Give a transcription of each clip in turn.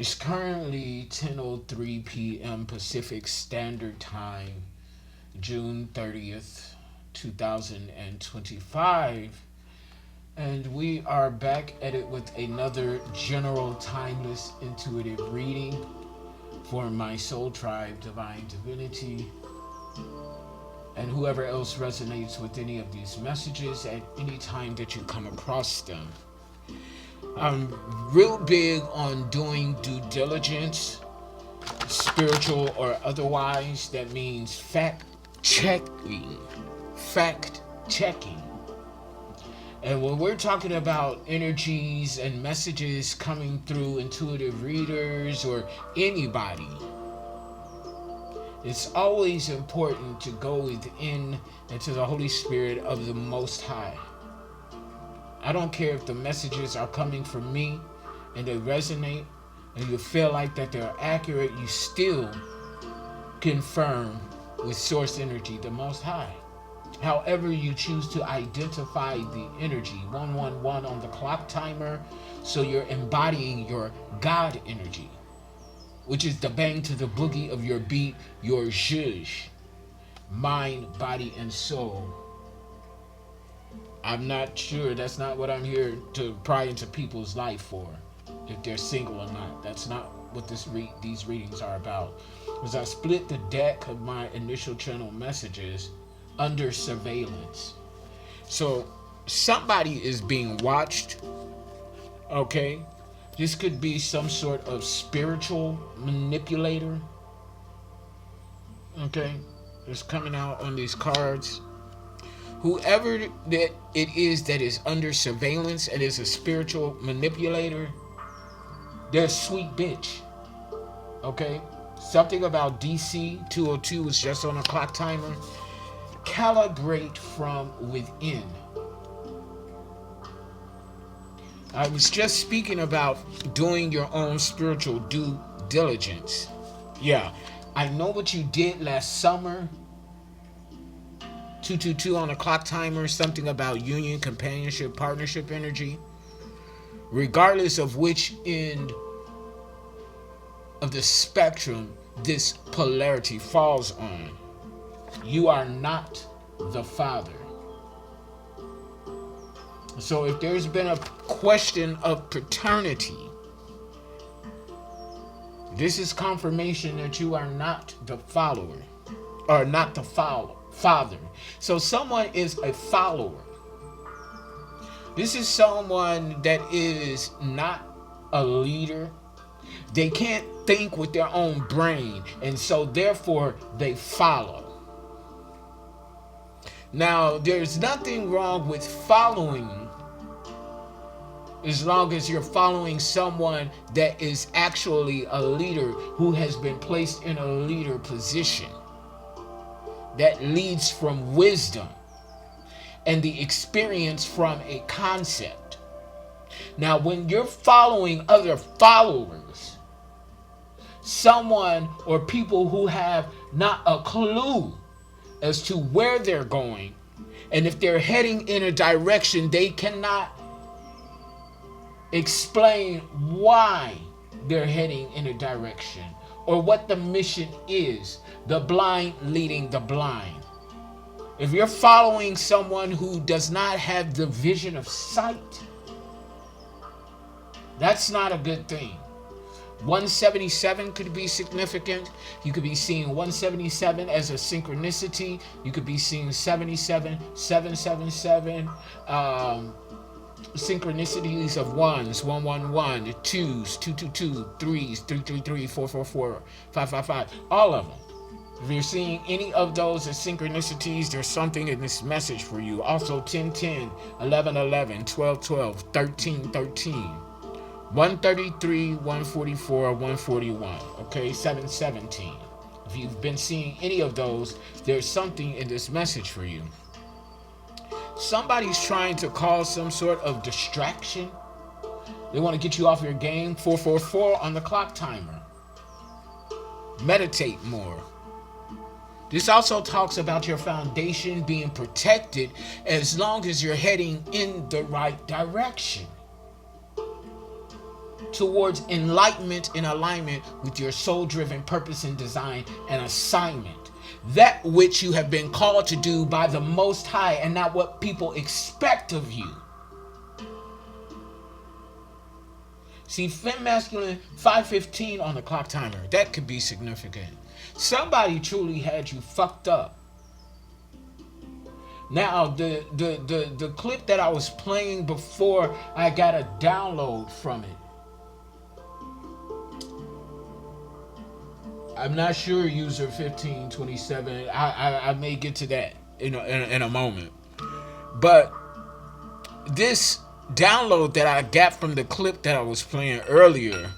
It's currently 10:03 p.m. Pacific Standard Time, June 30th, 2025. And we are back at it with another general timeless intuitive reading for my soul tribe, Divine Divinity, and whoever else resonates with any of these messages at any time that you come across them. I'm real big on doing due diligence, spiritual or otherwise. That means fact checking. Fact checking. And when we're talking about energies and messages coming through intuitive readers or anybody, it's always important to go within into the Holy Spirit of the Most High. I don't care if the messages are coming from me and they resonate and you feel like that they're accurate, you still confirm with source energy, the Most High. However you choose to identify the energy, 111 on the clock timer, so you're embodying your God energy, which is the bang to the boogie of your beat, your zhuzh, mind, body, and soul. I'm not sure. That's not what I'm here to pry into people's life for, if they're single or not. That's not what these readings are about. Because I split the deck of my initial channel messages under surveillance. So somebody is being watched, okay? This could be some sort of spiritual manipulator, okay? It's coming out on these cards. Whoever that it is that is under surveillance and is a spiritual manipulator, they're a sweet bitch. Okay? Something about DC 202 is just on a clock timer. Calibrate from within. I was just speaking about doing your own spiritual due diligence. Yeah, I know what you did last summer. 222 on a clock timer, something about union, companionship, partnership energy. Regardless of which end of the spectrum this polarity falls on, you are not the father. So if there's been a question of paternity, this is confirmation that you are not the follower, or not the father. So someone is a follower. This is someone that is not a leader. They can't think with their own brain, and so therefore they follow. Now, there's nothing wrong with following as long as you're following someone that is actually a leader who has been placed in a leader position that leads from wisdom and the experience from a concept. Now, when you're following other followers, someone or people who have not a clue as to where they're going, and if they're heading in a direction, they cannot explain why they're heading in a direction or what the mission is. The blind leading the blind. If you're following someone who does not have the vision of sight, that's not a good thing. 177 could be significant. You could be seeing 177 as a synchronicity. You could be seeing 77, 777, synchronicities of ones, 111, twos, 222, threes, 333, 444, 555, all of them. If you're seeing any of those as synchronicities, there's something in this message for you. Also 1010, 1111, 1212, 1313, 133, 144, 141, okay, 717. If you've been seeing any of those, there's something in this message for you. Somebody's trying to cause some sort of distraction. They want to get you off your game. 444 on the clock timer. Meditate more. This also talks about your foundation being protected as long as you're heading in the right direction. towards enlightenment in alignment with your soul-driven purpose and design and assignment. That which you have been called to do by the Most High and not what people expect of you. See, Fem Masculine 5:15 on the clock timer. That could be significant. Somebody truly had you fucked up. Now, the clip that I was playing before, I got a download from it. I'm not sure, user 1527. I may get to that in a moment. But this download that I got from the clip that I was playing earlier,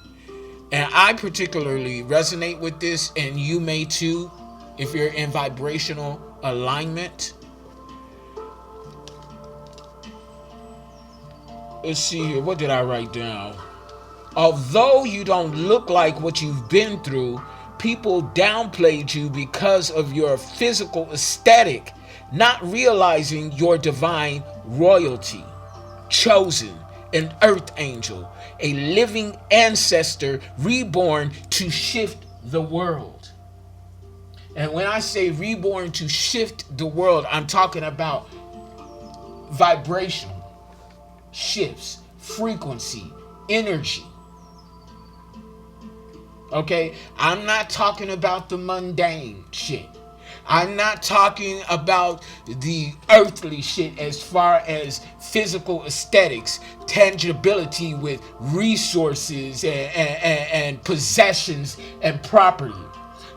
and I particularly resonate with this, and you may too, if you're in vibrational alignment. Let's see here. What did I write down? Although you don't look like what you've been through, people downplayed you because of your physical aesthetic, not realizing your divine royalty, chosen, an earth angel, a living ancestor reborn to shift the world. And when I say reborn to shift the world, I'm talking about vibrational shifts, frequency, energy. Okay, I'm not talking about the mundane shit. I'm not talking about the earthly shit as far as physical aesthetics, tangibility with resources and possessions and property.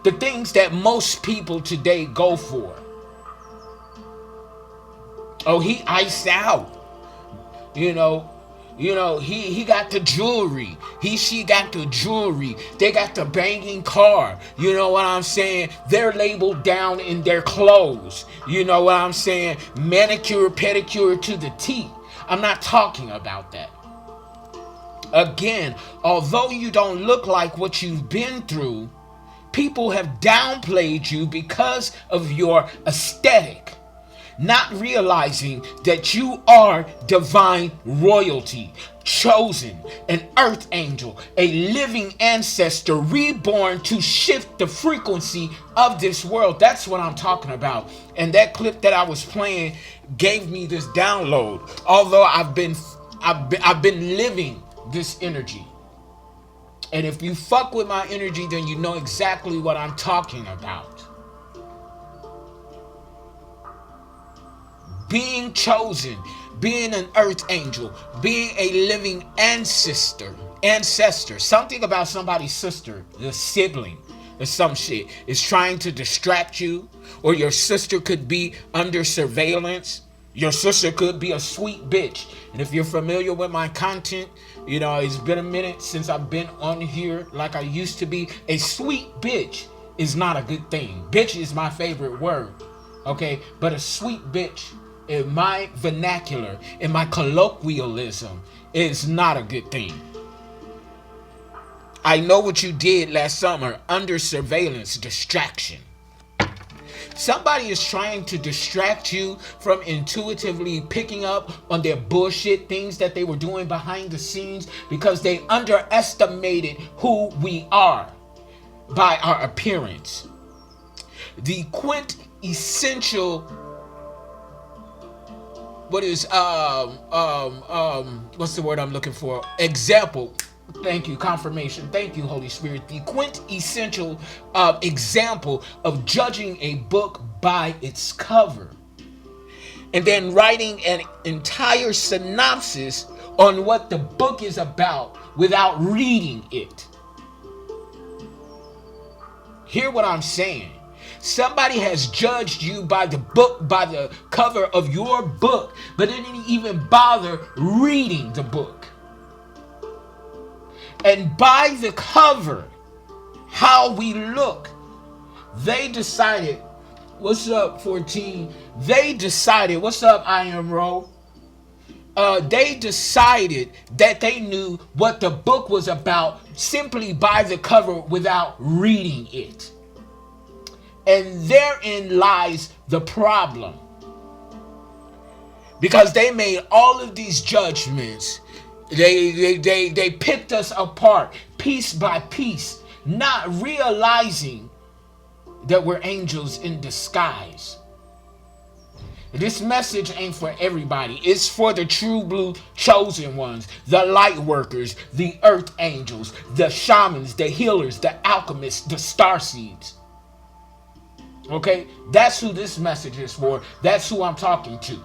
The things that most people today go for. Oh, he iced out. You know, he got the jewelry. She got the jewelry. They got the banging car. You know what I'm saying? They're labeled down in their clothes. You know what I'm saying? Manicure, pedicure to the T. I'm not talking about that. Again, although you don't look like what you've been through, people have downplayed you because of your aesthetic, not realizing that you are divine royalty, chosen, an earth angel, a living ancestor reborn to shift the frequency of this world. That's what I'm talking about. And that clip that I was playing gave me this download. Although I've been living this energy. And if you fuck with my energy, then you know exactly what I'm talking about. Being chosen, being an earth angel, being a living ancestor, something about somebody's sister, the sibling, or some shit is trying to distract you, or your sister could be under surveillance. Your sister could be a sweet bitch. And if you're familiar with my content, you know, it's been a minute since I've been on here like I used to be. A sweet bitch is not a good thing. Bitch is my favorite word, okay? But a sweet bitch, in my vernacular, in my colloquialism, is not a good thing. I know what you did last summer, under surveillance, distraction. Somebody is trying to distract you from intuitively picking up on their bullshit things that they were doing behind the scenes because they underestimated who we are by our appearance. The quintessential, what's the word I'm looking for? Example. Thank you, confirmation. Thank you, Holy Spirit. The quintessential example of judging a book by its cover and then writing an entire synopsis on what the book is about without reading it. Hear what I'm saying? Somebody has judged you by the book, by the cover of your book, but didn't even bother reading the book. And by the cover, how we look, they decided, what's up, 14? They decided, what's up, I Am Ro? They decided that they knew what the book was about simply by the cover without reading it. And therein lies the problem. Because they made all of these judgments They picked us apart piece by piece, not realizing that we're angels in disguise. This message ain't for everybody. It's for the true blue chosen ones, the light workers, the earth angels, the shamans, the healers, the alchemists, the starseeds. Okay? That's who this message is for. That's who I'm talking to.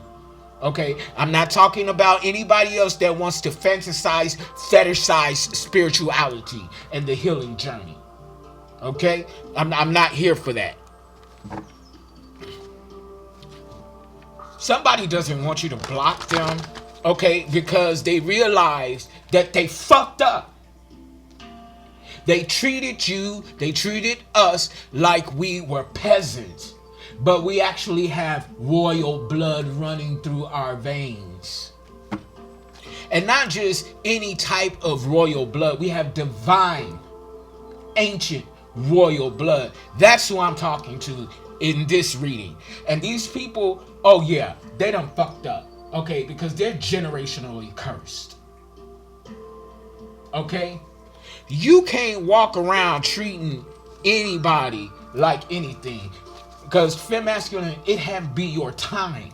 Okay? I'm not talking about anybody else that wants to fantasize, fetishize spirituality and the healing journey. Okay? I'm not here for that. Somebody doesn't want you to block them, okay, because they realize that they fucked up. They treated us like we were peasants, but we actually have royal blood running through our veins. And not just any type of royal blood, we have divine, ancient royal blood. That's who I'm talking to in this reading. And these people, oh yeah, they done fucked up. Okay, because they're generationally cursed. Okay? You can't walk around treating anybody like anything. Because femme masculine, it have be your time.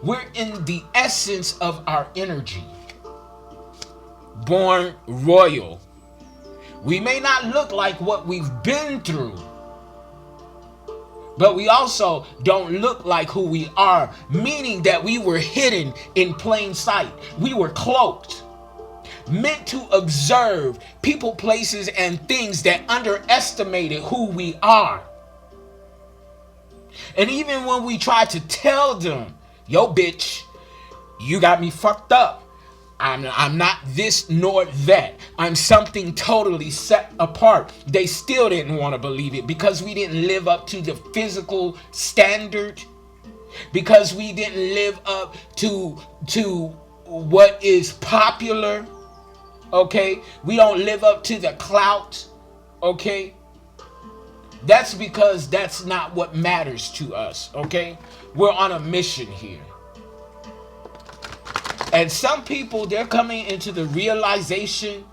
We're in the essence of our energy. Born royal. We may not look like what we've been through, but we also don't look like who we are, meaning that we were hidden in plain sight. We were cloaked, meant to observe people, places, and things that underestimated who we are. And even when we try to tell them, yo bitch, you got me fucked up. I'm not this nor that. I'm something totally set apart. They still didn't want to believe it because we didn't live up to the physical standard. Because we didn't live up to what is popular. Okay? We don't live up to the clout. Okay? That's because that's not what matters to us. Okay? We're on a mission here. And some people, they're coming into the realization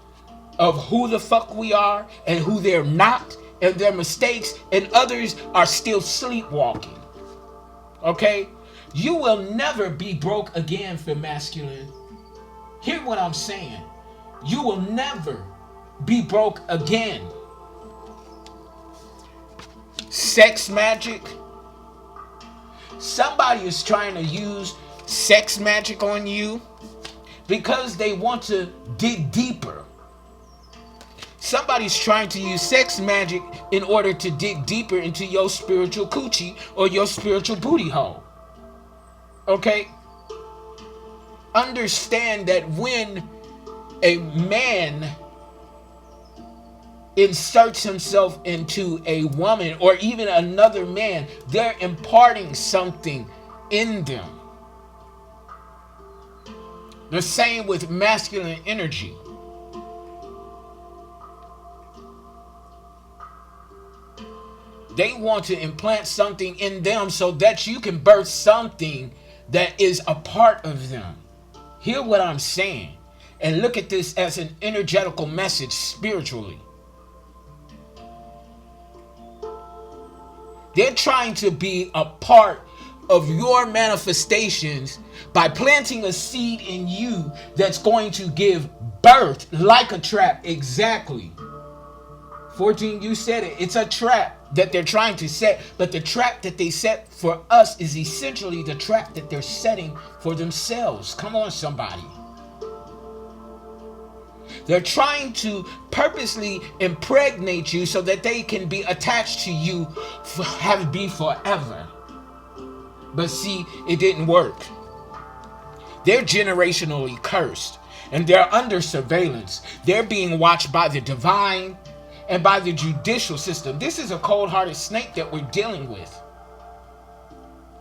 of who the fuck we are and who they're not and their mistakes, and others are still sleepwalking. Okay? You will never be broke again for masculine. Hear what I'm saying. You will never be broke again. Sex magic. Somebody is trying to use sex magic on you because they want to dig deeper. Somebody's trying to use sex magic in order to dig deeper into your spiritual coochie or your spiritual booty hole. Okay? Understand that when a man inserts himself into a woman or even another man, they're imparting something in them. The same with masculine energy. They want to implant something in them so that you can birth something that is a part of them. Hear what I'm saying. And look at this as an energetical message spiritually. They're trying to be a part of your manifestations by planting a seed in you that's going to give birth like a trap. Exactly. 14, you said it. It's a trap that they're trying to set, but the trap that they set for us is essentially the trap that they're setting for themselves. Come on, somebody. They're trying to purposely impregnate you so that they can be attached to you, be forever. But see, it didn't work. They're generationally cursed and they're under surveillance. They're being watched by the divine and by the judicial system. This is a cold-hearted snake that we're dealing with.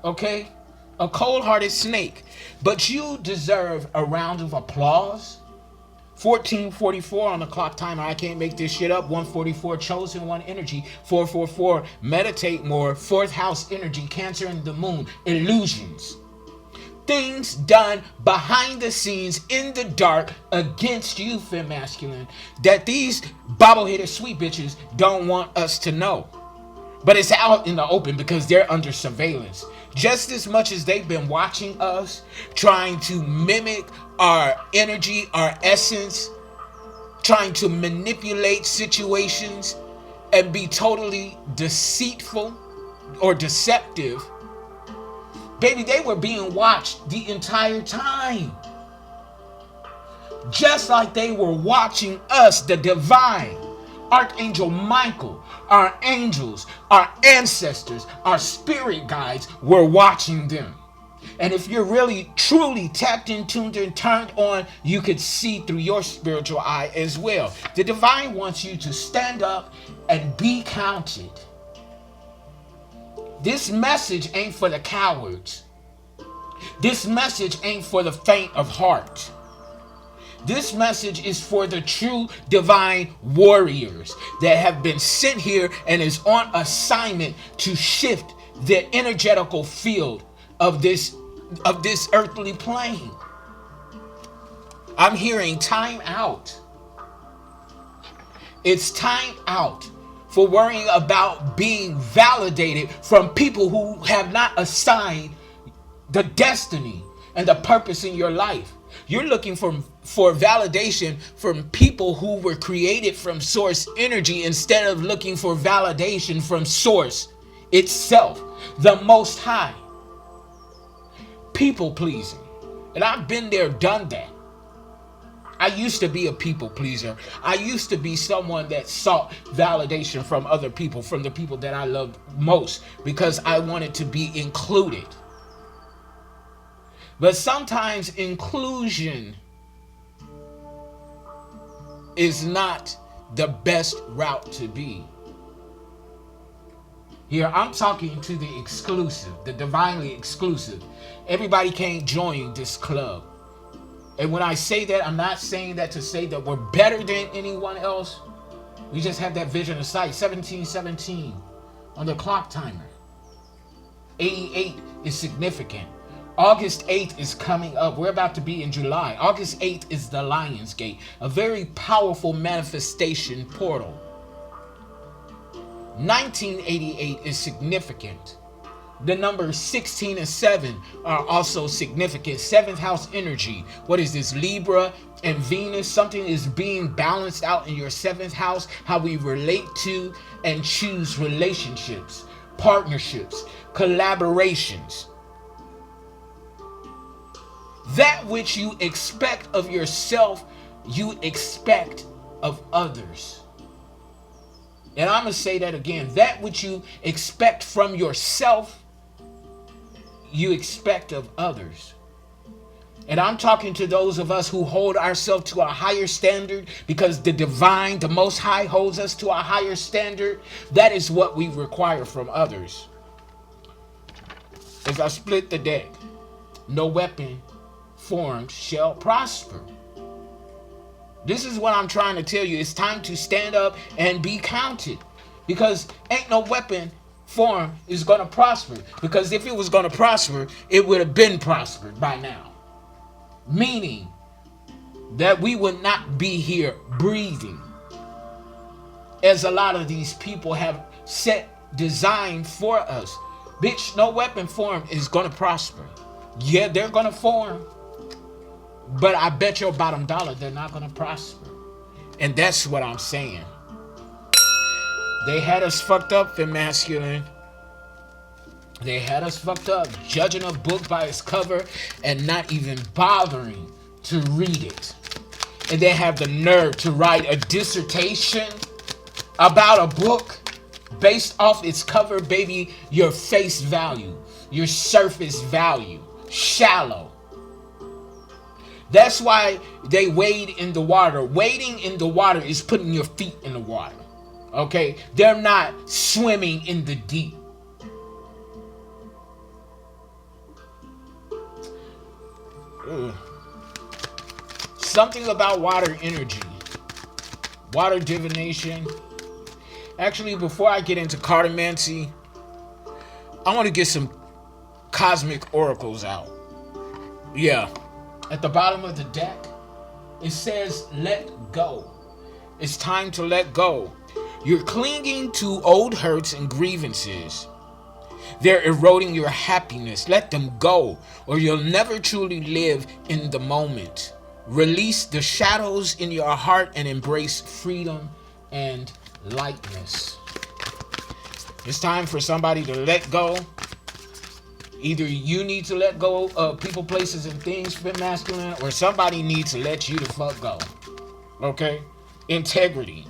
Okay? A cold-hearted snake. But you deserve a round of applause. 1444 on the clock timer. I can't make this shit up. 144 chosen one energy. 444 meditate more. Fourth house energy. Cancer and the moon. Illusions. things done behind the scenes in the dark against you, fem masculine, that these bobbleheaded sweet bitches don't want us to know. But it's out in the open because they're under surveillance. Just as much as they've been watching us, trying to mimic our energy, our essence, trying to manipulate situations and be totally deceitful or deceptive, baby, they were being watched the entire time. Just like they were watching us, the divine, Archangel Michael, our angels, our ancestors, our spirit guides were watching them. And if you're really, truly tapped in, tuned in, turned on, you could see through your spiritual eye as well. The divine wants you to stand up and be counted. This message ain't for the cowards. This message ain't for the faint of heart. This message is for the true divine warriors that have been sent here and is on assignment to shift the energetical field of this earthly plane. I'm hearing time out. It's time out for worrying about being validated from people who have not assigned the destiny and the purpose in your life. You're looking for validation from people who were created from source energy instead of looking for validation from source itself, the Most High. People pleasing. And I've been there, done that. I used to be a people pleaser. I used to be someone that sought validation from other people, from the people that I loved most, because I wanted to be included. But sometimes inclusion is not the best route to be. Here, I'm talking to the exclusive, the divinely exclusive. Everybody can't join this club. And when I say that, I'm not saying that to say that we're better than anyone else. We just have that vision of sight. 1717 on the clock timer. 88 is significant. August 8th is coming up. We're about to be in July. August 8th is the Lion's Gate, a very powerful manifestation portal. 1988 is significant. The numbers 16 and 7 are also significant. Seventh house energy. What is this? Libra and Venus. Something is being balanced out in your seventh house. How we relate to and choose relationships, partnerships, collaborations. That which you expect of yourself, you expect of others. And I'm going to say that again. That which you expect from yourself, you expect of others. And I'm talking to those of us who hold ourselves to a higher standard because the divine, the Most High, holds us to a higher standard. That is what we require from others. As I split the deck, no weapon formed shall prosper. This is what I'm trying to tell you. It's time to stand up and be counted, because ain't no weapon formed is going to prosper. Because if it was going to prosper, it would have been prospered by now. Meaning that we would not be here breathing, as a lot of these people have set design for us. Bitch, no weapon formed is going to prosper. Yeah, they're going to form, but I bet your bottom dollar they're not going to prosper. And that's what I'm saying. They had us fucked up in masculine. They had us fucked up judging a book by its cover and not even bothering to read it. And they have the nerve to write a dissertation about a book based off its cover, baby. Your face value, your surface value, shallow. That's why they wade in the water. Wading in the water is putting your feet in the water. Okay? They're not swimming in the deep. Ugh. Something about water energy. Water divination. Actually, before I get into cartomancy, I want to get some cosmic oracles out. Yeah. At the bottom of the deck, it says, let go. It's time to let go. You're clinging to old hurts and grievances. They're eroding your happiness. Let them go, or you'll never truly live in the moment. Release the shadows in your heart and embrace freedom and lightness. It's time for somebody to let go. Either you need to let go of people, places, and things, fit masculine, or somebody needs to let you the fuck go. Okay? Integrity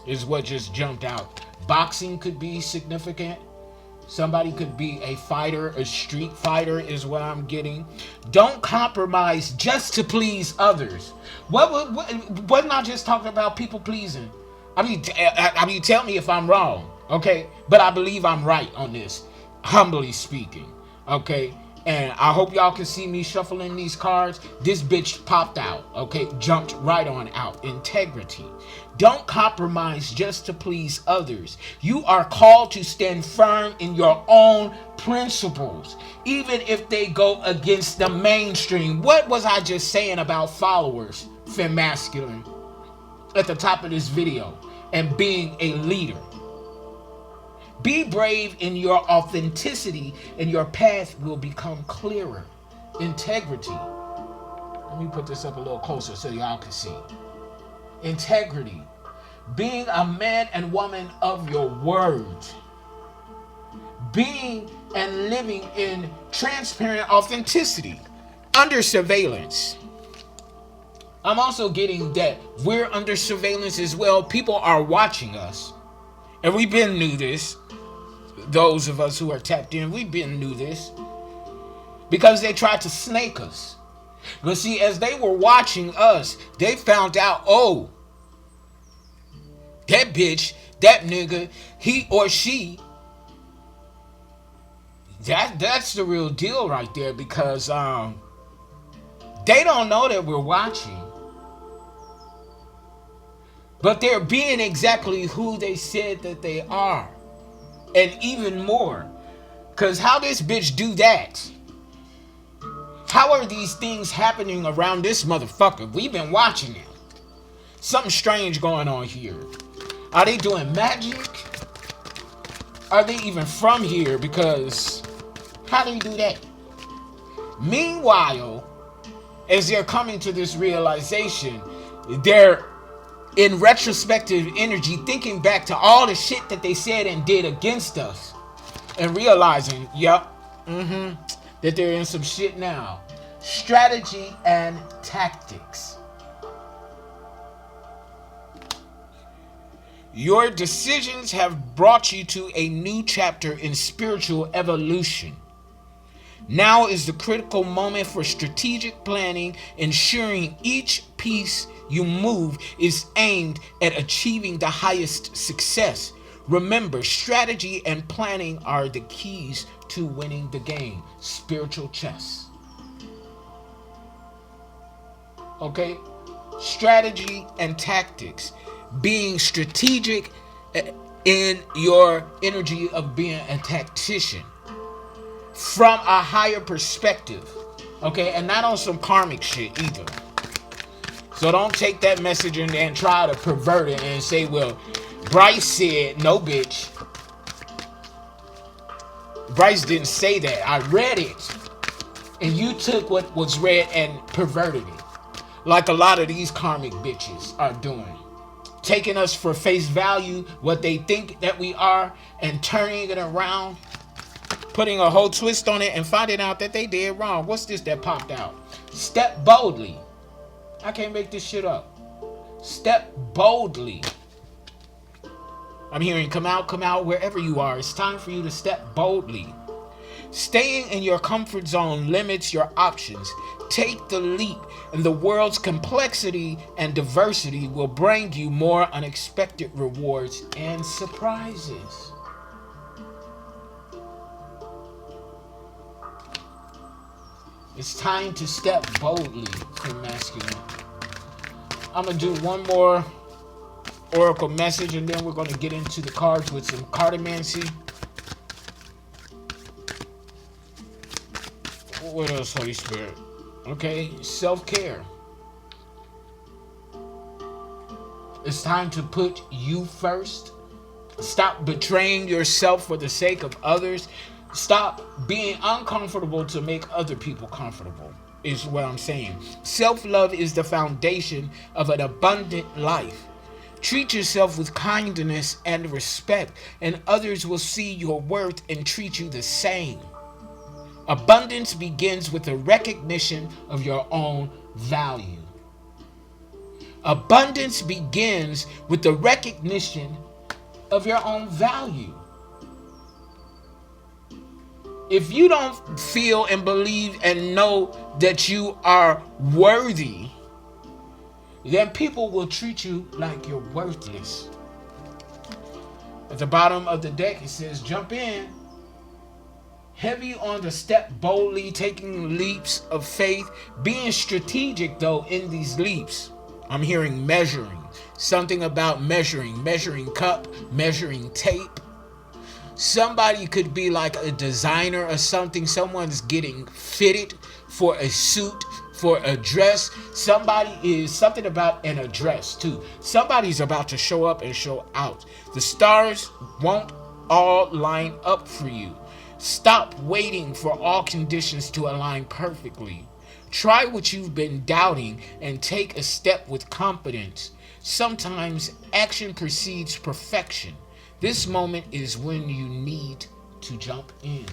is what just jumped out. Boxing could be significant. Somebody could be a fighter, a street fighter is what I'm getting. Don't compromise just to please others. Wasn't I just talking about people pleasing? I mean, tell me if I'm wrong, okay? But I believe I'm right on this, humbly speaking, okay? And I hope y'all can see me shuffling these cards. This bitch popped out, okay? Jumped right on out. Integrity. Don't compromise just to please others. You are called to stand firm in your own principles, even if they go against the mainstream. What was I just saying about followers, fem masculine, at the top of this video, and being a leader? Be brave in your authenticity, and your path will become clearer. Integrity. Let me put this up a little closer so y'all can see. Integrity. Being a man and woman of your word. Being and living in transparent authenticity. Under surveillance. I'm also getting that we're under surveillance as well. People are watching us. And we've been knew this. Those of us who are tapped in, we've been knew this. Because they tried to snake us. But see, as they were watching us, they found out, oh, that bitch, that nigga, he or she, that's the real deal right there. Because they don't know that we're watching. But they're being exactly who they said that they are. And even more. Because how this bitch do that? How are these things happening around this motherfucker? We've been watching it. Something strange going on here. Are they doing magic? Are they even from here? Because how do you do that? Meanwhile, as they're coming to this realization, they're in retrospective energy, thinking back to all the shit that they said and did against us, and realizing, that they're in some shit now. Strategy and tactics. Your decisions have brought you to a new chapter in spiritual evolution. Now is the critical moment for strategic planning, ensuring each piece you move is aimed at achieving the highest success. Remember, strategy and planning are the keys to winning the game. Spiritual chess. Okay? Strategy and tactics. Being strategic in your energy of being a tactician. From a higher perspective. Okay? And not on some karmic shit either. So don't take that message and try to pervert it and say, well, Bryce said, no, bitch. Bryce didn't say that. I read it. And you took what was read and perverted it. Like a lot of these karmic bitches are doing. Taking us for face value, what they think that we are, and turning it around. Putting a whole twist on it and finding out that they did wrong. What's this that popped out? Step boldly. I can't make this shit up. Step boldly. I'm hearing come out wherever you are. It's time for you to step boldly. Staying in your comfort zone limits your options. Take the leap, and the world's complexity and diversity will bring you more unexpected rewards and surprises. It's time to step boldly for masculine. I'm going to do one more oracle message, and then we're going to get into the cards with some cartomancy. What else, Holy Spirit? Okay, self-care. It's time to put you first. Stop betraying yourself for the sake of others. Stop being uncomfortable to make other people comfortable, is what I'm saying. Self-love is the foundation of an abundant life. Treat yourself with kindness and respect, and others will see your worth and treat you the same. Abundance begins with the recognition of your own value. Abundance begins with the recognition of your own value. If you don't feel and believe and know that you are worthy, then people will treat you like you're worthless. At the bottom of the deck, it says, jump in. Heavy on the step boldly, taking leaps of faith, being strategic though in these leaps. I'm hearing measuring, something about measuring cup, measuring tape. Somebody could be like a designer or something. Someone's getting fitted for a suit, for a dress. Somebody is something about an address too. Somebody's about to show up and show out. The stars won't all line up for you. Stop waiting for all conditions to align perfectly. Try what you've been doubting and take a step with confidence. Sometimes action precedes perfection. This moment is when you need to jump in.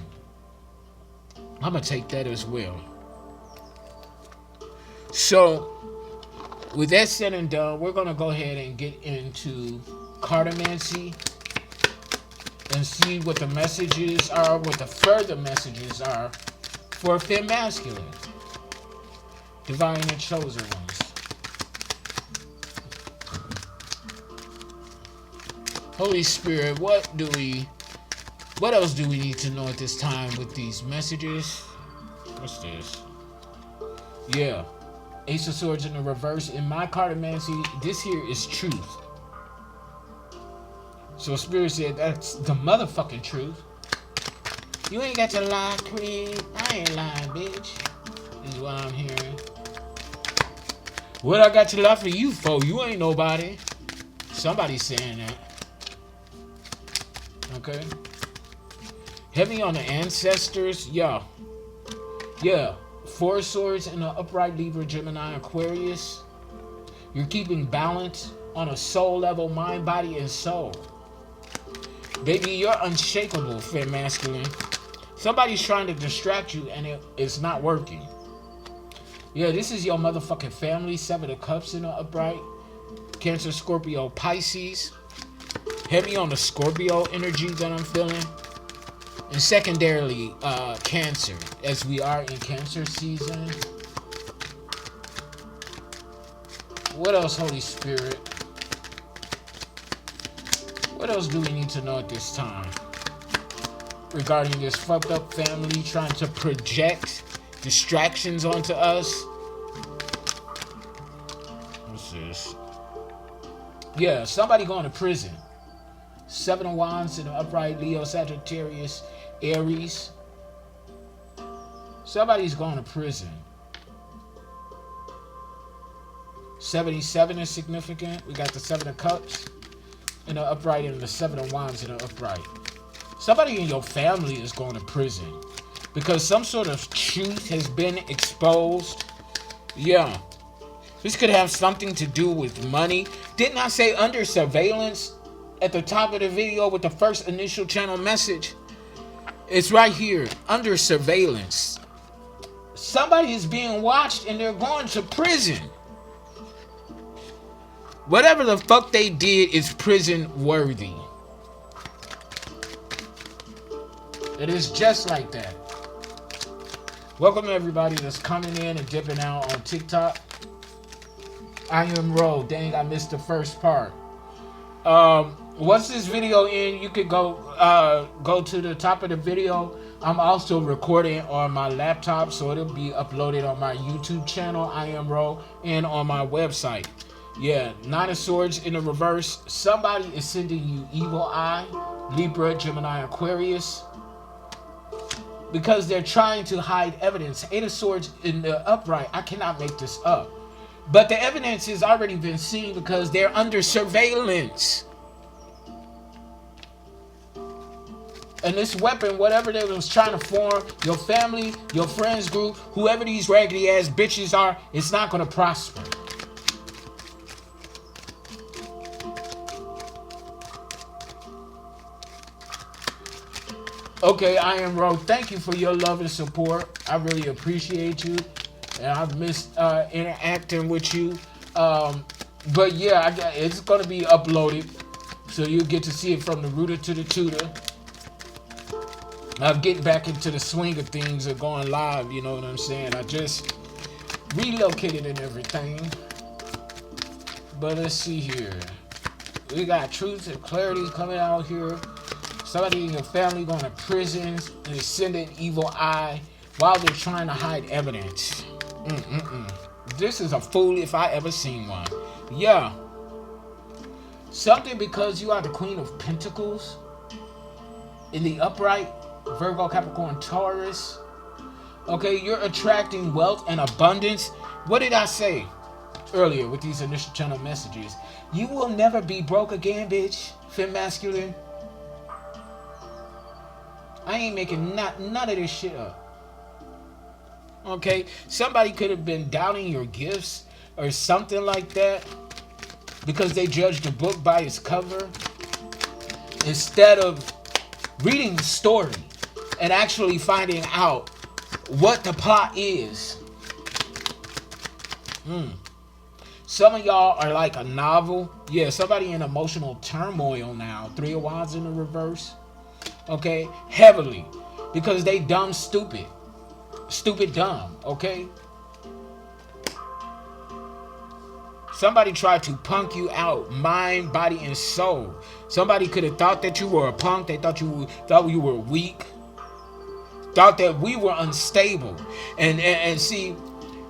I'm going to take that as well. So, with that said and done, we're going to go ahead and get into cartomancy and see what the messages are, what the further messages are for Fem Masculine, Divine and Chosen Ones. Holy Spirit, what else do we need to know at this time with these messages? What's this? Yeah. Ace of Swords in the reverse. In my cartomancy, this here is truth. So Spirit said that's the motherfucking truth. You ain't got to lie, Creed. I ain't lying, bitch. Is what I'm hearing. What I got to lie for you for? You ain't nobody. Somebody's saying that. Okay. Heavy on the ancestors. Yeah. Four swords in the upright Libra, Gemini, Aquarius. You're keeping balance on a soul level, mind, body, and soul. Baby, you're unshakable, Fem Masculine. Somebody's trying to distract you and it's not working. Yeah, this is your motherfucking family. Seven of Cups in the upright. Cancer, Scorpio, Pisces. Heavy on the Scorpio energy that I'm feeling. And secondarily, Cancer, as we are in Cancer season. What else, Holy Spirit? What else do we need to know at this time regarding this fucked up family trying to project distractions onto us? What's this? Yeah, somebody going to prison. Seven of Wands in the upright, Leo, Sagittarius, Aries. Somebody's going to prison. 77 is significant. We got the Seven of Cups in the upright and the Seven of Wands in the upright. Somebody in your family is going to prison because some sort of truth has been exposed. Yeah. This could have something to do with money. Didn't I say under surveillance at the top of the video with the first initial channel message? It's right here, under surveillance. Somebody is being watched and they're going to prison. Whatever the fuck they did is prison worthy. It is just like that. Welcome everybody that's coming in and dipping out on TikTok. I am Ro. Dang, I missed the first part. Once this video ends, you could go to the top of the video. I'm also recording on my laptop, so it'll be uploaded on my YouTube channel, I Am Ro, and on my website. Yeah, Nine of Swords in the reverse. Somebody is sending you evil eye. Libra, Gemini, Aquarius. because they're trying to hide evidence. Eight of Swords in the upright. I cannot make this up. But the evidence has already been seen because they're under surveillance. And this weapon, whatever they was trying to form, your family, your friends group, whoever these raggedy ass bitches are, it's not going to prosper. Okay, I am Ro. Thank you for your love and support. I really appreciate you. And I've missed interacting with you. But yeah, it's going to be uploaded. So you get to see it from the rooter to the tutor. I'm getting back into the swing of things of going live, you know what I'm saying? I just relocated and everything. But let's see here. We got truth and clarity coming out here. Somebody in your family going to prison and send an evil eye while they're trying to hide evidence. This is a fool if I ever seen one. Yeah. Something because you are the Queen of Pentacles in the upright. Virgo, Capricorn, Taurus. Okay, you're attracting wealth and abundance. What did I say earlier with these initial channel messages? You will never be broke again, bitch. Femme masculine. I ain't making none of this shit up. Okay, somebody could have been doubting your gifts or something like that because they judged a book by its cover instead of reading the story and actually finding out what the plot is. Some of y'all are like a novel. Yeah, somebody in emotional turmoil now. Three of Wands in the reverse. Okay, heavily. Because they dumb stupid. Stupid dumb, okay? Somebody tried to punk you out, mind, body, and soul. Somebody could have thought that you were a punk. They thought you were weak. Thought that we were unstable. And see,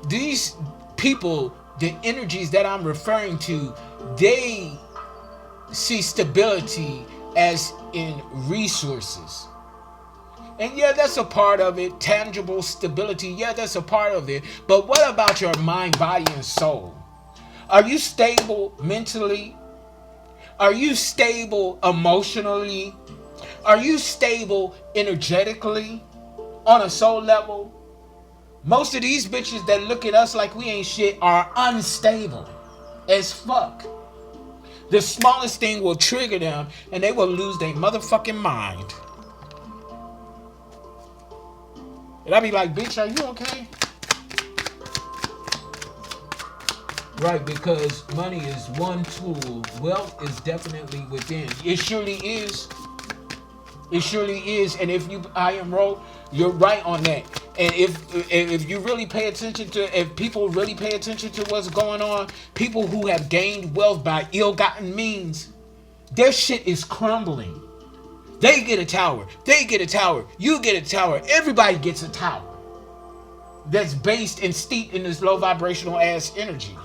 these people, the energies that I'm referring to, they see stability as in resources. And yeah, that's a part of it. Tangible stability, yeah, that's a part of it. But what about your mind, body, and soul? Are you stable mentally? Are you stable emotionally? Are you stable energetically on a soul level? Most of these bitches that look at us like we ain't shit are unstable as fuck. The smallest thing will trigger them and they will lose their motherfucking mind. And I be like, bitch, are you okay? Right, because money is one tool. Wealth is definitely within. It surely is. It surely is. And if I am wrong, you're right on that. And if you really pay attention to, if people really pay attention to what's going on, people who have gained wealth by ill-gotten means, their shit is crumbling. They get a tower. They get a tower. You get a tower. Everybody gets a tower. That's based and steeped in this low vibrational ass energy.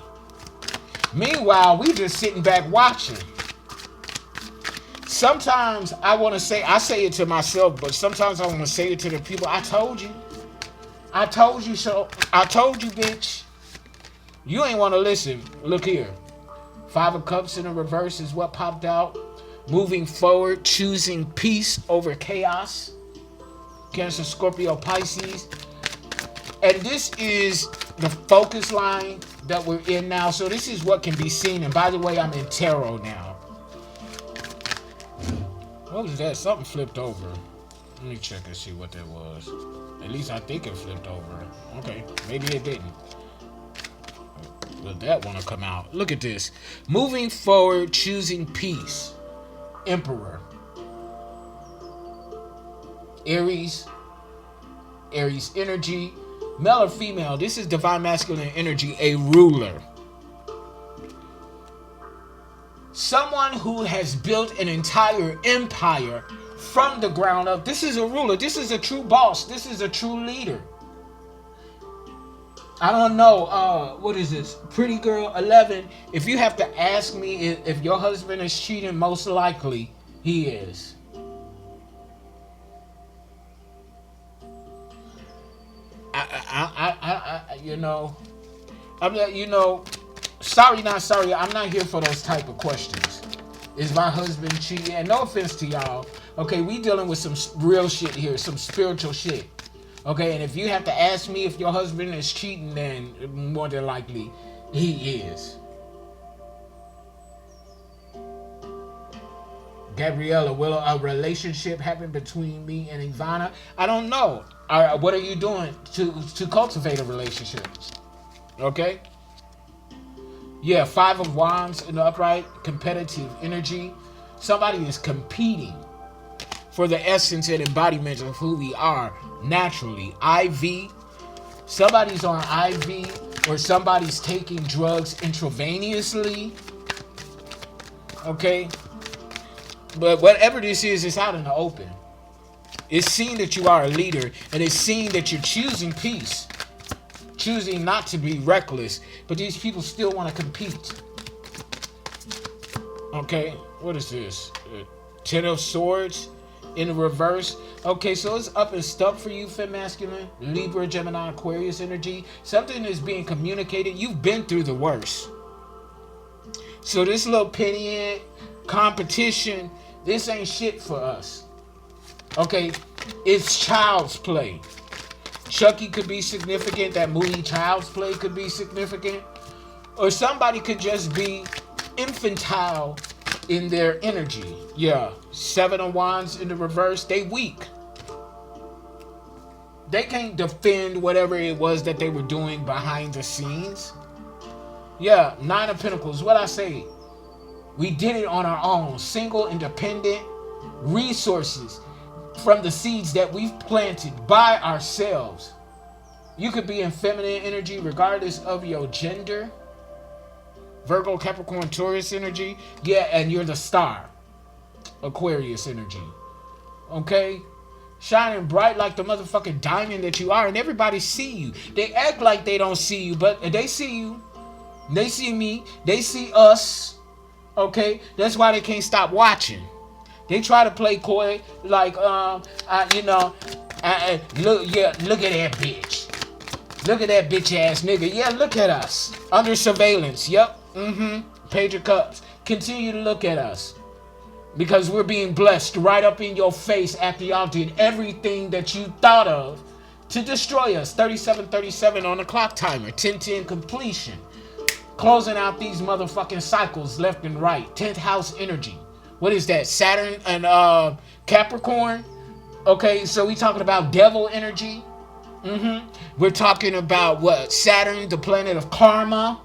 Meanwhile, we just sitting back watching. Sometimes I want to say, I say it to myself, but sometimes I want to say it to the people. I told you. I told you so. I told you, bitch. You ain't want to listen. Look here. Five of Cups in the reverse is what popped out. Moving forward, choosing peace over chaos. Cancer, Scorpio, Pisces. And this is the focus line that we're in now. So this is what can be seen. And by the way, I'm in tarot now. What was that? Something flipped over. Let me check and see what that was. At least I think it flipped over. Okay, maybe it didn't. But that want to come out. Look at this. Moving forward, choosing peace. Emperor. Aries. Aries energy. Male or female, this is divine masculine energy, a ruler. Someone who has built an entire empire from the ground up. This is a ruler. This is a true boss. This is a true leader. I don't know. What is this? Pretty Girl 11. If you have to ask me if your husband is cheating, most likely he is. you know, I'm not, you know, sorry, not sorry. I'm not here for those type of questions. Is my husband cheating? And no offense to y'all. Okay, we dealing with some real shit here, some spiritual shit. Okay, and if you have to ask me if your husband is cheating, then more than likely he is. Gabriella, will a relationship happen between me and Ivana? I don't know. What are you doing to cultivate a relationship? Okay. Yeah, 5 of Wands in the upright, competitive energy. Somebody is competing for the essence and embodiment of who we are naturally. IV. Somebody's on IV or somebody's taking drugs intravenously. Okay. But whatever this is, it's out in the open. It's seen that you are a leader, and it's seen that you're choosing peace. Choosing not to be reckless, but these people still want to compete. Okay, what is this? 10 of Swords in the reverse. Okay, so it's up and stuck for you, Fem Masculine. Libra, Gemini, Aquarius energy. Something is being communicated. You've been through the worst. So this little penny competition, this ain't shit for us. Okay, it's child's play. Chucky could be significant. That movie Child's Play could be significant. Or somebody could just be infantile in their energy. Yeah. 7 of Wands in the reverse. They weak. They can't defend whatever it was that they were doing behind the scenes. Yeah. 9 of Pentacles. What I say? We did it on our own. Single, independent resources from the seeds that we've planted by ourselves. You could be in feminine energy regardless of your gender. Virgo, Capricorn, Taurus energy. Yeah, and you're the star. Aquarius energy. Okay? Shining bright like the motherfucking diamond that you are, and everybody see you. They act like they don't see you, but they see you. They see me. They see us. Okay? That's why they can't stop watching. They try to play coy, like, look at that bitch. Look at that bitch ass nigga. Yeah, look at us. Under surveillance. Yep. Page of Cups. Continue to look at us. Because we're being blessed right up in your face after y'all did everything that you thought of to destroy us. 37:37 on the clock timer. 10:10 completion. Closing out these motherfucking cycles left and right. 10th house energy. What is that? Saturn and Capricorn. Okay, so we talking about devil energy. We're talking about what? Saturn, the planet of karma.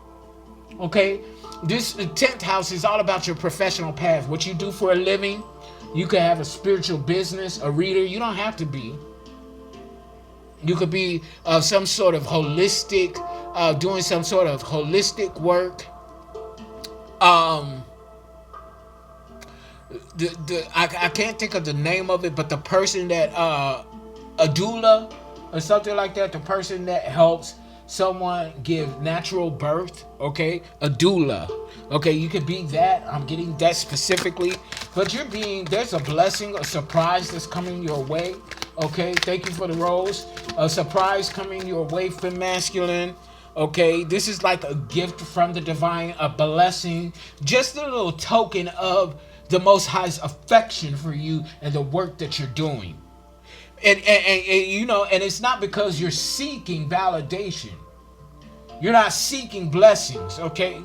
Okay, this 10th house is all about your professional path. What you do for a living. You could have a spiritual business, a reader. You don't have to be. You could be some sort of holistic, doing some sort of holistic work. I can't think of the name of it, but the person that a doula or something like that, the person that helps someone give natural birth, okay, a doula, okay, you could be that. I'm getting that specifically, but there's a blessing, a surprise that's coming your way, okay. Thank you for the rose. A surprise coming your way for masculine. Okay, this is like a gift from the divine, a blessing, just a little token of the Most High's affection for you and the work that you're doing. And you know, and it's not because you're seeking validation. You're not seeking blessings, okay?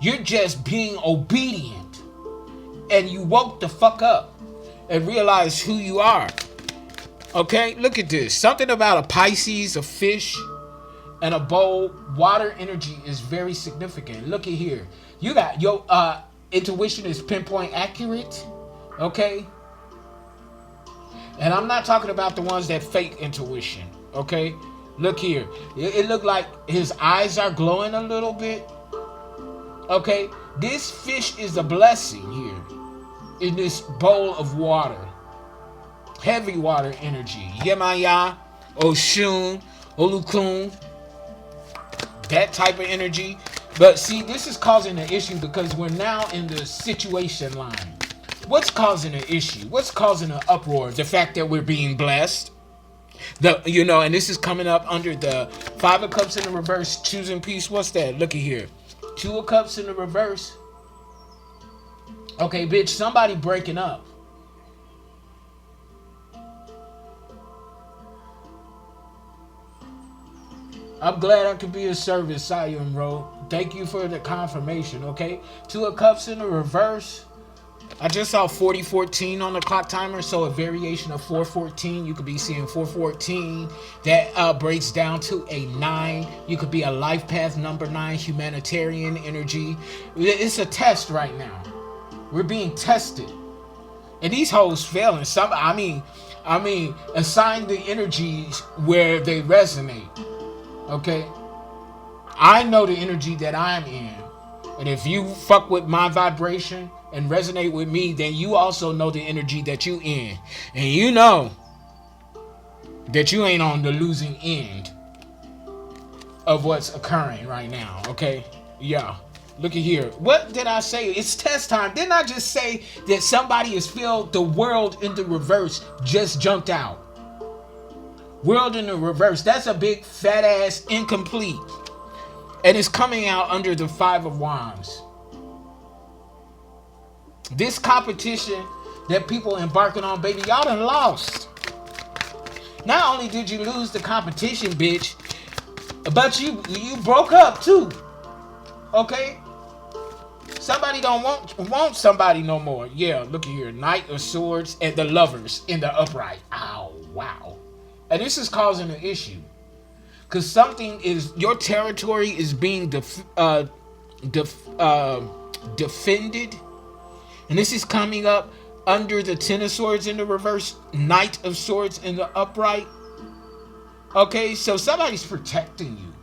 You're just being obedient. And you woke the fuck up and realize who you are. Okay, look at this. Something about a Pisces, a fish, and a bowl. Water energy is very significant. Look at here. You got your intuition is pinpoint accurate. Okay. And I'm not talking about the ones that fake intuition. Okay. Look here. It looked like his eyes are glowing a little bit. Okay. This fish is a blessing here in this bowl of water. Heavy water energy. Yemaya, Oshun, Olukun. That type of energy. But see, this is causing an issue because we're now in the situation line. What's causing an issue? What's causing an uproar? The fact that we're being blessed. And this is coming up under the Five of Cups in the reverse, choosing peace. What's that? Looky here. Two of Cups in the reverse. Okay, bitch, somebody breaking up. I'm glad I could be of service, Sayum Road. Thank you for the confirmation, okay? Two of Cups in the reverse. I just saw 4014 on the clock timer, so a variation of 414. You could be seeing 414. That breaks down to a 9. You could be a life path number 9, humanitarian energy. It's a test right now. We're being tested. And these hoes failing. Assign the energies where they resonate. Okay? I know the energy that I'm in. And if you fuck with my vibration and resonate with me, then you also know the energy that you in. And you know that you ain't on the losing end of what's occurring right now. Okay? Yeah. Look at here. What did I say? It's test time. Didn't I just say that somebody has filled the world in the reverse just jumped out? World in the reverse. That's a big fat ass incomplete. And it's coming out under the Five of Wands. This competition that people embarking on, baby, y'all done lost. Not only did you lose the competition, bitch, but you broke up too. Okay? Somebody don't want somebody no more. Yeah, look at here. Knight of Swords and the Lovers in the upright. Ow, wow. And this is causing an issue. Because your territory is being defended. And this is coming up under the Ten of Swords in the reverse, Knight of Swords in the upright. Okay, so somebody's protecting you.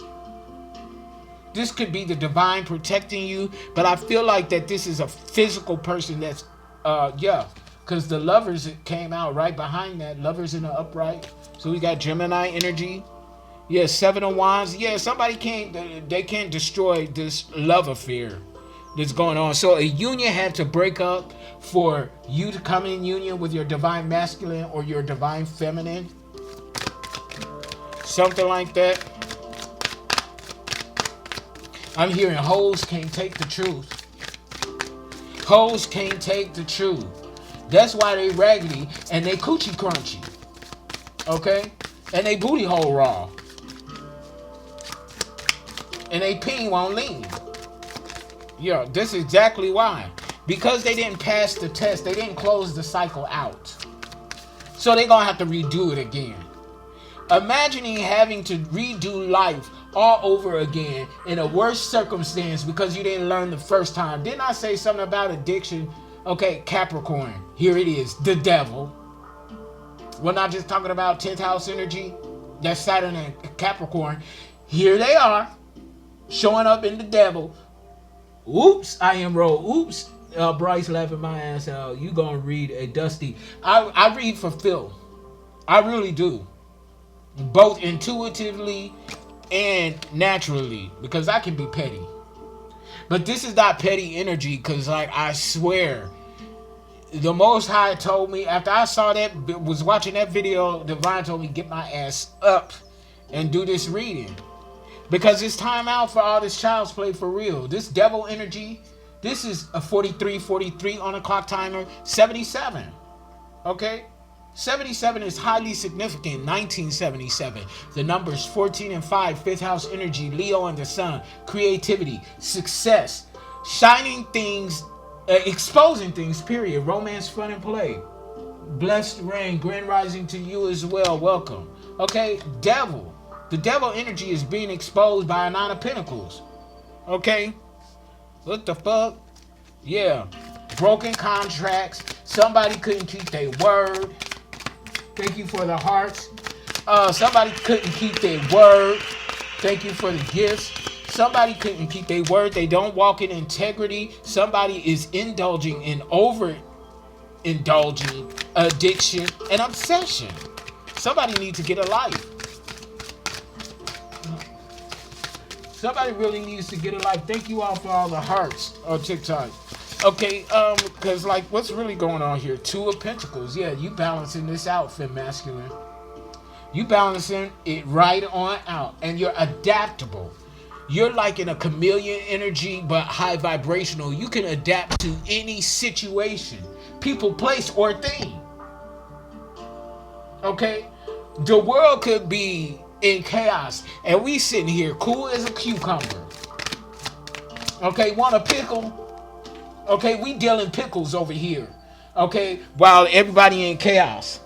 This could be the divine protecting you, but I feel like that this is a physical person that's, because the Lovers came out right behind that. Lovers in the upright. So we got Gemini energy. Yeah, Seven of Wands. Yeah, they can't destroy this love affair that's going on. So a union had to break up for you to come in union with your divine masculine or your divine feminine. Something like that. I'm hearing hoes can't take the truth. Hoes can't take the truth. That's why they raggedy and they coochie crunchy. Okay? And they booty hole raw. And they peen won't lean. Yeah, that's exactly why. Because they didn't pass the test. They didn't close the cycle out. So they're going to have to redo it again. Imagining having to redo life all over again in a worse circumstance because you didn't learn the first time. Didn't I say something about addiction? Okay, Capricorn. Here it is. The devil. We're not just talking about 10th house energy. That's Saturn and Capricorn. Here they are. Showing up in the devil. Oops, I am roll. Oops, Bryce laughing my ass out. You gonna read a Dusty. I read for Phil. I really do. Both intuitively and naturally. Because I can be petty. But this is not petty energy. Because I swear. The Most High told me. After I saw that. Was watching that video. Divine told me get my ass up. And do this reading. Because it's time out for all this child's play for real. This devil energy, this is a 43 on a clock timer, 77. Okay? 77 is highly significant. 1977. The numbers 14 and 5, 5th house energy, Leo and the sun, creativity, success, shining things, exposing things, period. Romance, fun, and play. Blessed rain, grand rising to you as well. Welcome. Okay? Devil. The devil energy is being exposed by a 9 of Pentacles. Okay? What the fuck? Yeah. Broken contracts. Somebody couldn't keep their word. Thank you for the hearts. Somebody couldn't keep their word. Thank you for the gifts. Somebody couldn't keep their word. They don't walk in integrity. Somebody is indulging in overindulging addiction and obsession. Somebody needs to get a life. Somebody really needs to get a life. Thank you all for all the hearts on TikTok. Okay, because what's really going on here? 2 of Pentacles. Yeah, you balancing this out, Fem Masculine. You balancing it right on out, and you're adaptable. You're like in a chameleon energy, but high vibrational. You can adapt to any situation, people, place, or thing. Okay? The world could be in chaos, and we sitting here cool as a cucumber. Okay, want a pickle? Okay, we dealing pickles over here. Okay, while everybody in chaos.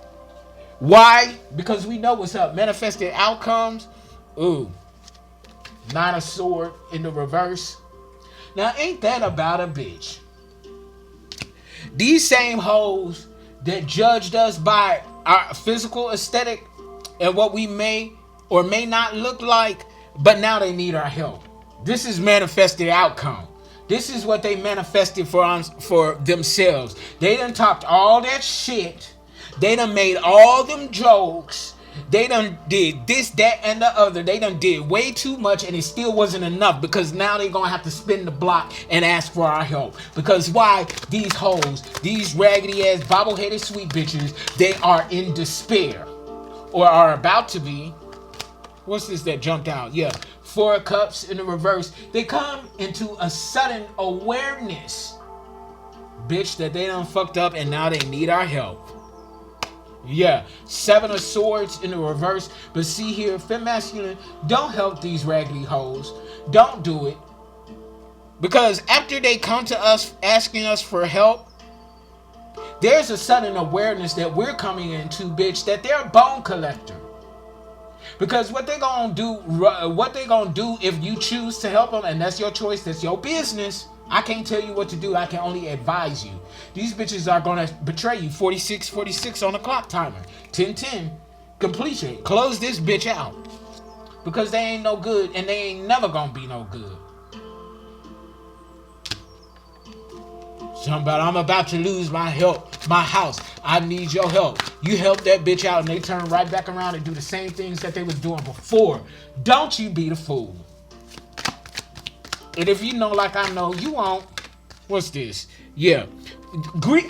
Why? Because we know what's up. Manifested outcomes. Ooh. Nine of sword in the reverse. Now, ain't that about a bitch? These same hoes that judged us by our physical aesthetic and what we may or may not look like, but now they need our help. This is manifested outcome. This is what they manifested for themselves. They done talked all that shit. They done made all them jokes. They done did this, that, and the other. They done did way too much, and it still wasn't enough, because now they're gonna have to spin the block and ask for our help. Because why? These hoes, these raggedy ass bobble-headed sweet bitches, they are in despair, or are about to be. What's this that jumped out? Yeah, Four of Cups in the reverse. They come into a sudden awareness, bitch, that they done fucked up and now they need our help. Yeah, Seven of Swords in the reverse. But see here, femme masculine, don't help these raggedy hoes. Don't do it. Because after they come to us asking us for help, there's a sudden awareness that we're coming into, bitch, that they're a bone collector. Because what they gonna do if you choose to help them, and that's your choice, that's your business. I can't tell you what to do. I can only advise you. These bitches are gonna betray you. 46 on the clock timer. 10 completion. Close this bitch out. Because they ain't no good, and they ain't never gonna be no good. Something about, I'm about to lose my house. I need your help. You help that bitch out, and they turn right back around and do the same things that they was doing before. Don't you be the fool. And if you know like I know, you won't. What's this? Yeah.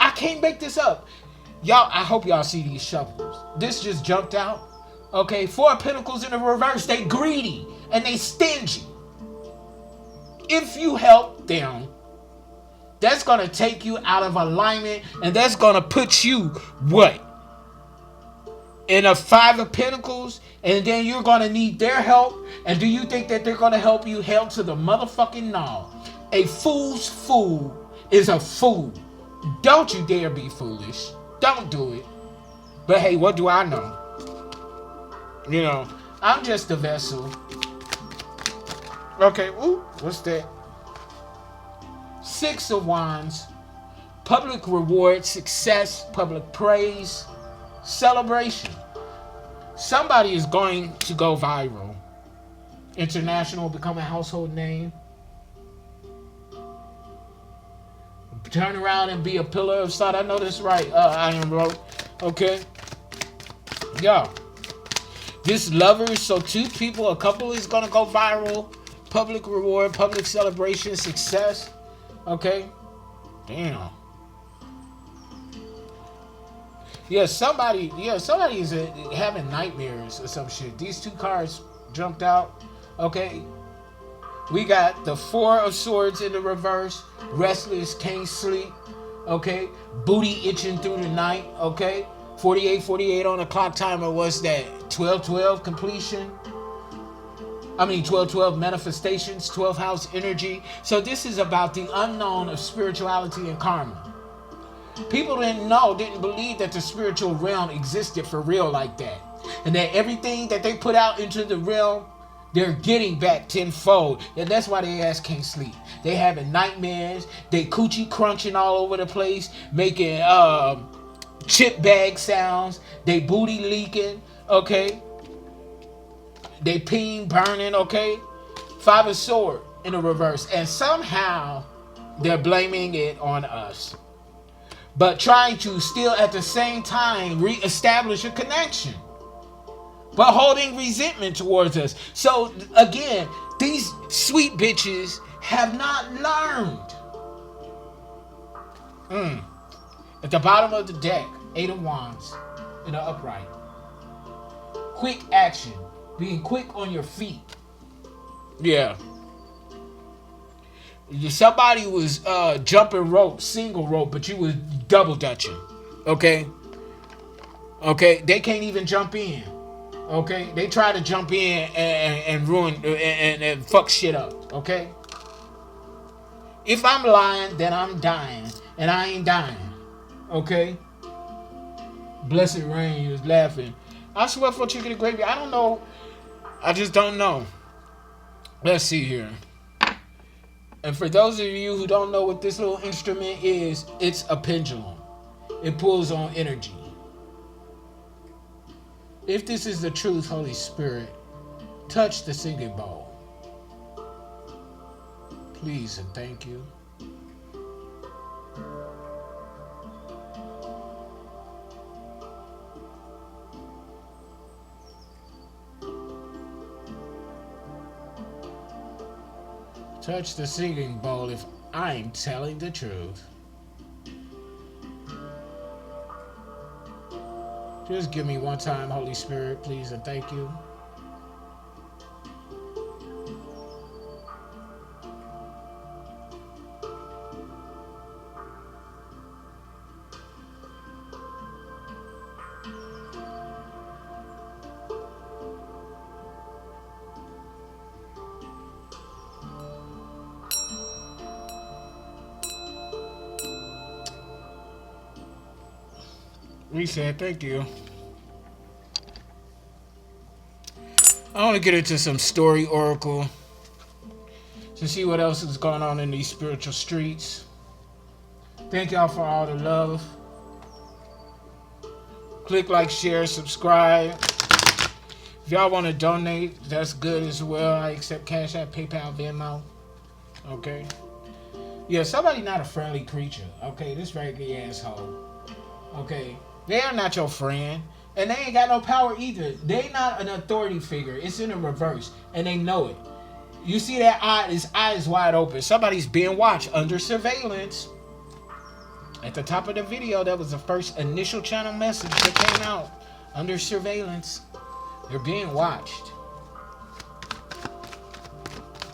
I can't make this up. Y'all, I hope y'all see these shovels. This just jumped out. Okay, Four of Pentacles in the reverse. They greedy and they stingy. If you help them, that's going to take you out of alignment, and that's going to put you, what? In a Five of Pentacles, and then you're going to need their help. And do you think that they're going to help you? Hell to the motherfucking no. A fool's fool is a fool. Don't you dare be foolish. Don't do it. But hey, what do I know? You know, I'm just a vessel. Okay, ooh, what's that? Six of Wands. Public reward, success, public praise, celebration. Somebody is going to go viral. International, become a household name. Turn around and be a pillar of salt. I know this right. I am wrote. Okay. Yo. This lovers, so two people, a couple is going to go viral. Public reward, public celebration, success. Okay. Damn. Yeah, somebody is having nightmares or some shit. These two cards jumped out. Okay. We got the Four of Swords in the reverse. Restless, can't sleep. Okay. Booty itching through the night. Okay. 48 on the clock timer. What's that? 12 completion. 12 manifestations, 12th house energy. So this is about the unknown of spirituality and karma. People didn't believe that the spiritual realm existed for real like that. And that everything that they put out into the realm, they're getting back tenfold. And that's why they ass can't sleep. They having nightmares. They coochie crunching all over the place, making chip bag sounds. They booty leaking. Okay. They peeing, burning. Okay. Five of Swords in the reverse. And somehow they're blaming it on us. But trying to still at the same time reestablish a connection. But holding resentment towards us. So again, these sweet bitches have not learned. At the bottom of the deck, Eight of Wands in the upright. quick action, being quick on your feet. Yeah. Somebody was jumping rope, single rope, but you was double dutching. Okay? Okay? They can't even jump in. Okay? They try to jump in and ruin and fuck shit up. Okay? If I'm lying, then I'm dying. And I ain't dying. Okay? Blessed Rain is laughing. I swear for chicken and gravy. I don't know. I just don't know. Let's see here. And for those of you who don't know what this little instrument is, it's a pendulum. It pulls on energy. If this is the truth, Holy Spirit, touch the singing bowl. Please and thank you. Touch the singing bowl if I'm telling the truth. Just give me one time, Holy Spirit, please and thank you. Reset, thank you. I want to get into some story oracle to see what else is going on in these spiritual streets. Thank y'all for all the love. Click like, share, subscribe. If y'all want to donate, that's good as well. I accept Cash App, PayPal, Venmo. Okay. Yeah, somebody not a friendly creature. Okay, this raggedy asshole. Okay. They are not your friend. And they ain't got no power either. They not an authority figure. It's in the reverse. And they know it. You see that eye, his eye is wide open. Somebody's being watched under surveillance. At the top of the video, that was the first initial channel message that came out. Under surveillance. They're being watched.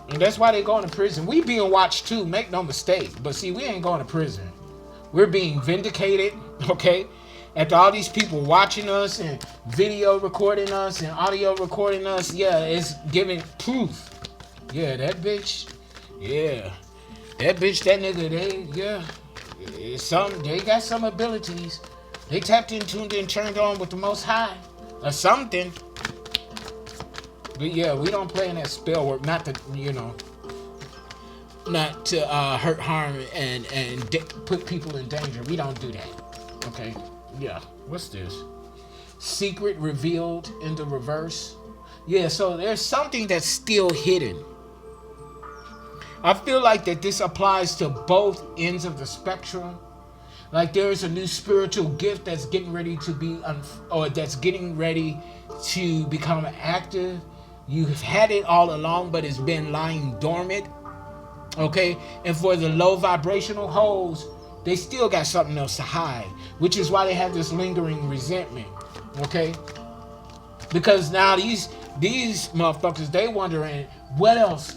And that's why they going to prison. We being watched too, make no mistake. But see, we ain't going to prison. We're being vindicated, okay? After all these people watching us and video recording us and audio recording us, yeah, it's giving proof. Yeah, that bitch, yeah. That bitch, that nigga, they got some abilities. They tapped in, tuned in, turned on with the Most High or something. But yeah, we don't play in that spell work, not to, not to hurt, harm, and put people in danger. We don't do that, okay? Yeah, what's this? Secret revealed in the reverse. Yeah, so there's something that's still hidden. I feel like that this applies to both ends of the spectrum. Like there's a new spiritual gift that's getting ready to be, that's getting ready to become active. You've had it all along, but it's been lying dormant. Okay, and for the low vibrational holes, they still got something else to hide, which is why they have this lingering resentment, okay? Because now these motherfuckers, they wondering, what else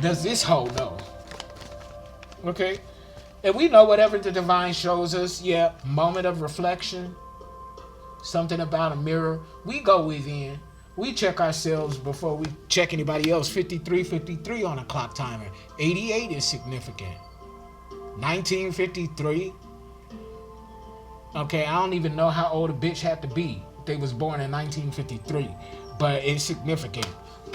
does this hoe know? Okay? And we know whatever the divine shows us, yeah, moment of reflection, something about a mirror, we go within. We check ourselves before we check anybody else. 53 on a clock timer. 88 is significant. 1953. Okay, I don't even know how old a bitch had to be. They was born in 1953, but it's significant.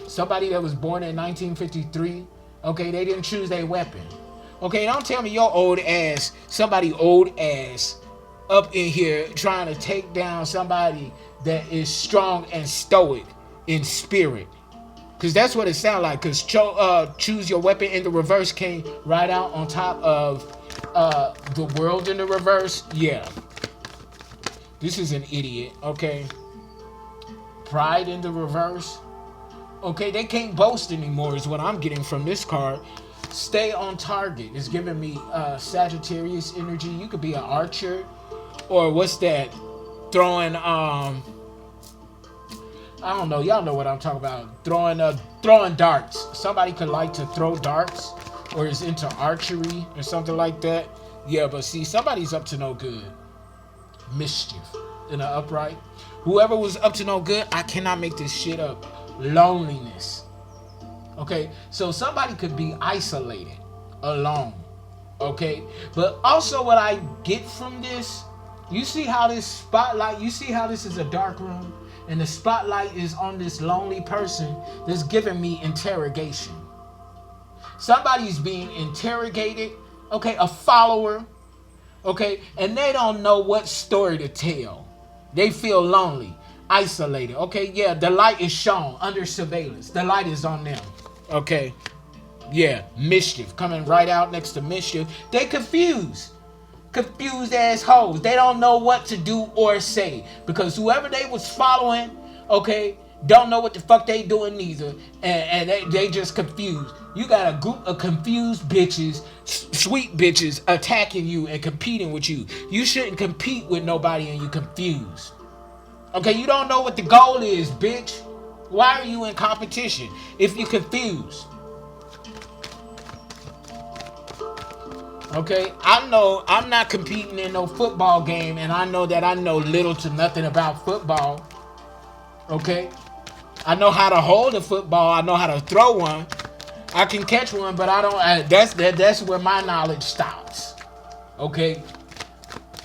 Somebody that was born in 1953, okay, they didn't choose their weapon. Okay, don't tell me your old ass, somebody old ass up in here trying to take down somebody that is strong and stoic in spirit. Because that's what it sounds like. Because choose your weapon in the reverse came right out on top of the world in the reverse. Yeah. This is an idiot. Okay. Pride in the reverse. Okay, they can't boast anymore is what I'm getting from this card. Stay on target. It's giving me Sagittarius energy. You could be an archer. Or what's that? Throwing I don't know. Y'all know what I'm talking about. Throwing darts. Somebody could like to throw darts or is into archery or something like that. Yeah, but see, somebody's up to no good. Mischief in the upright. Whoever was up to no good, I cannot make this shit up. Loneliness. Okay, so somebody could be isolated, alone. Okay, but also what I get from this, you see how this spotlight, you see how this is a dark room, and the spotlight is on this lonely person that's giving me interrogation. Somebody's being interrogated, okay, a follower, okay, and they don't know what story to tell. They feel lonely, isolated, okay, yeah, the light is shown under surveillance. The light is on them, okay. Yeah, mischief coming right out next to mischief. They confused ass hoes. They don't know what to do or say because whoever they was following, okay, don't know what the fuck they doing neither, and they just confused. You got a group of confused bitches, sweet bitches attacking you and competing with you. You shouldn't compete with nobody and you confused. Okay, you don't know what the goal is, bitch. Why are you in competition if you confused? Okay, I know I'm not competing in no football game, and I know that I know little to nothing about football. Okay, I know how to hold a football. I know how to throw one. I can catch one, but I don't. That's where my knowledge stops. Okay,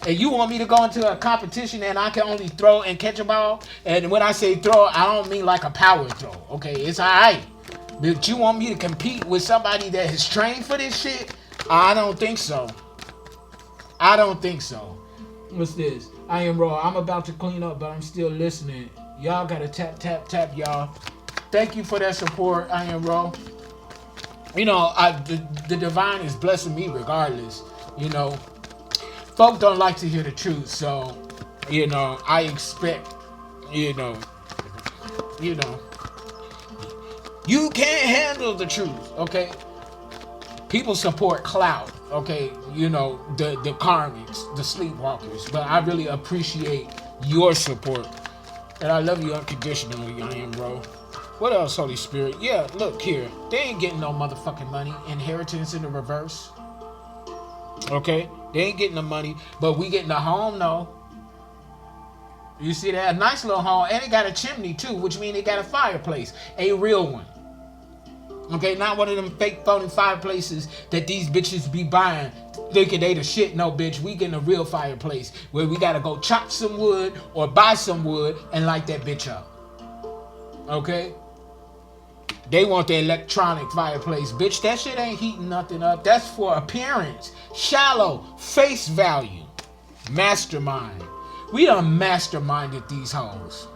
and you want me to go into a competition and I can only throw and catch a ball? And when I say throw, I don't mean like a power throw. Okay, it's alright, but you want me to compete with somebody that has trained for this shit? I don't think so. I don't think so. What's this? I am raw. I'm about to clean up, but I'm still listening. Y'all gotta tap, tap, tap, y'all. Thank you for that support. I am raw. You know, the divine is blessing me regardless. You know, folk don't like to hear the truth, so you know, I expect, you know, you can't handle the truth, okay? People support clout, okay? You know, the karmics, the sleepwalkers. But I really appreciate your support. And I love you unconditionally, I am, bro. What else, Holy Spirit? Yeah, look here. They ain't getting no motherfucking money. Inheritance in the reverse. Okay? They ain't getting the money. But we getting a home, though. You see that? A nice little home. And it got a chimney, too. Which means it got a fireplace. A real one. Okay, not one of them fake phony fireplaces that these bitches be buying thinking they the shit. No, bitch, we getting a real fireplace where we gotta go chop some wood or buy some wood and light that bitch up. Okay? They want the electronic fireplace. Bitch, that shit ain't heating nothing up. That's for appearance. Shallow. Face value. Mastermind. We done masterminded these hoes.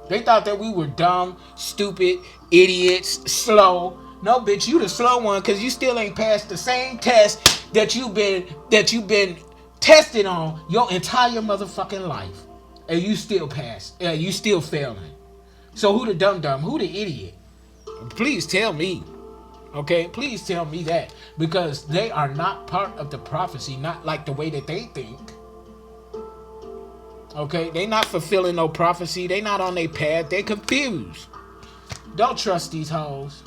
They thought that we were dumb, stupid, idiots, slow. No, bitch, you the slow one because you still ain't passed the same test that you've been tested on your entire motherfucking life. And you still pass. You still failing. So who the dumb? Who the idiot? Please tell me. Okay? Please tell me that. Because they are not part of the prophecy, not like the way that they think. Okay, they not fulfilling no prophecy. They not on their path. They confused. Don't trust these hoes.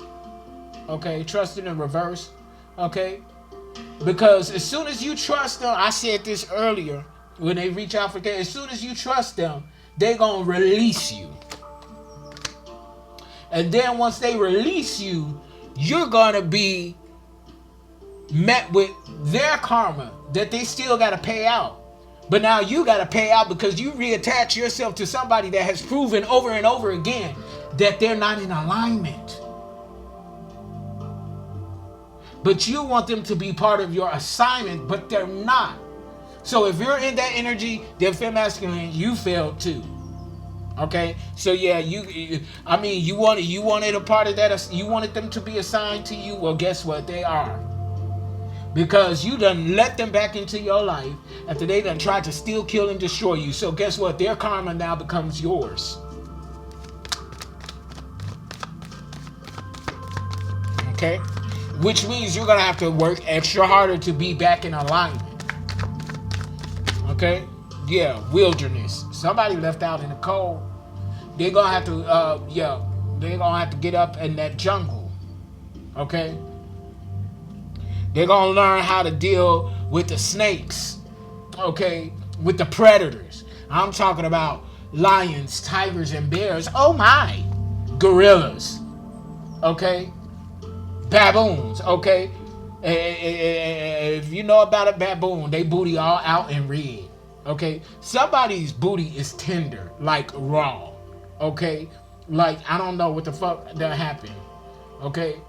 Okay, trust in the reverse. Okay, because as soon as you trust them, I said this earlier when they reach out for that. As soon as you trust them, they gonna release you. And then once they release you, you're gonna be met with their karma that they still gotta pay out. But now you got to pay out because you reattach yourself to somebody that has proven over and over again that they're not in alignment. But you want them to be part of your assignment, but they're not. So if you're in that energy, they're feel masculine, you failed too. Okay? So yeah, you wanted a part of that, you wanted them to be assigned to you. Well, guess what? They are. Because you done let them back into your life after they done tried to steal, kill, and destroy you. So guess what? Their karma now becomes yours. Okay? Which means you're going to have to work extra harder to be back in alignment. Okay? Yeah, wilderness. Somebody left out in the cold. they're gonna have to, they're gonna have to get up in that jungle. Okay? They're gonna learn how to deal with the snakes. Okay? With the predators. I'm talking about lions, tigers, and bears. Oh my! Gorillas. Okay? Baboons. Okay? If you know about a baboon, they booty all out in red. Okay? Somebody's booty is tender, like raw. Okay? Like, I don't know what the fuck that happened. Okay?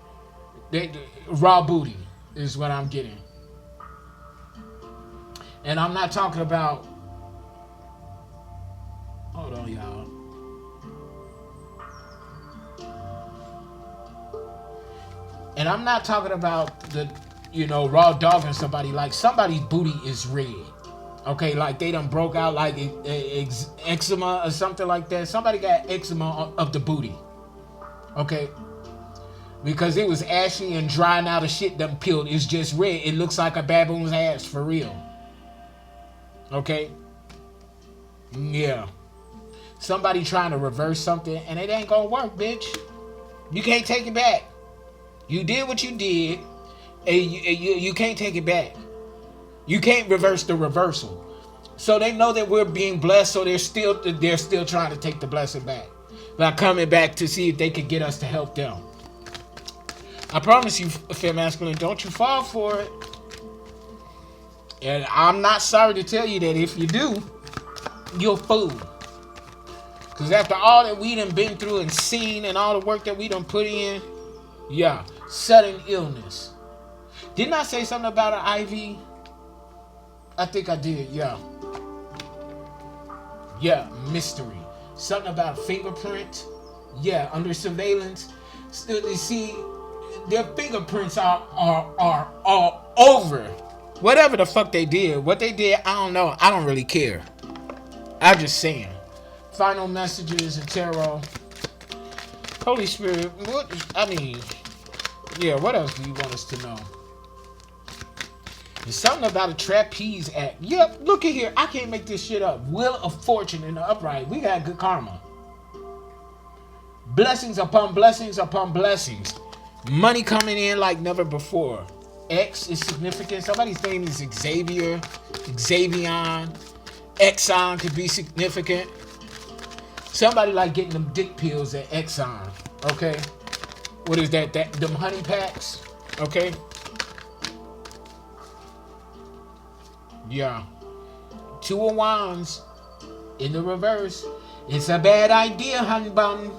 Raw booty is what I'm getting. And I'm not talking about... Hold on, y'all. And I'm not talking about the, raw dogging somebody. Like, somebody's booty is red. Okay, like they done broke out like eczema or something like that. Somebody got eczema of the booty. Okay? Because it was ashy and drying out of shit done peeled. It's just red. It looks like a baboon's ass for real. Okay? Yeah. Somebody trying to reverse something and it ain't gonna work, bitch. You can't take it back. You did what you did and you can't take it back. You can't reverse the reversal. So they know that we're being blessed, so they're still trying to take the blessing back. By coming back to see if they could get us to help them. I promise you, Fair Masculine, don't you fall for it. And I'm not sorry to tell you that if you do, you're a fool. Because after all that we done been through and seen and all the work that we done put in, yeah, sudden illness. Didn't I say something about an IV? I think I did, yeah. Yeah, mystery. Something about fingerprint. Yeah, under surveillance. Still, you see, their fingerprints are all over. Whatever the fuck they did. What they did, I don't know. I don't really care. I'm just saying. Final messages and tarot. Holy Spirit, what else do you want us to know? There's something about a trapeze act. Yep, look at here. I can't make this shit up. Wheel of Fortune in the upright. We got good karma. Blessings upon blessings upon blessings. Money coming in like never before. X is significant. Somebody's name is Xavier. Xavion. Exxon could be significant. Somebody like getting them dick pills at Exxon. Okay? What is that? Them honey packs? Okay? Yeah. Two of Wands in the reverse. It's a bad idea, hun bun.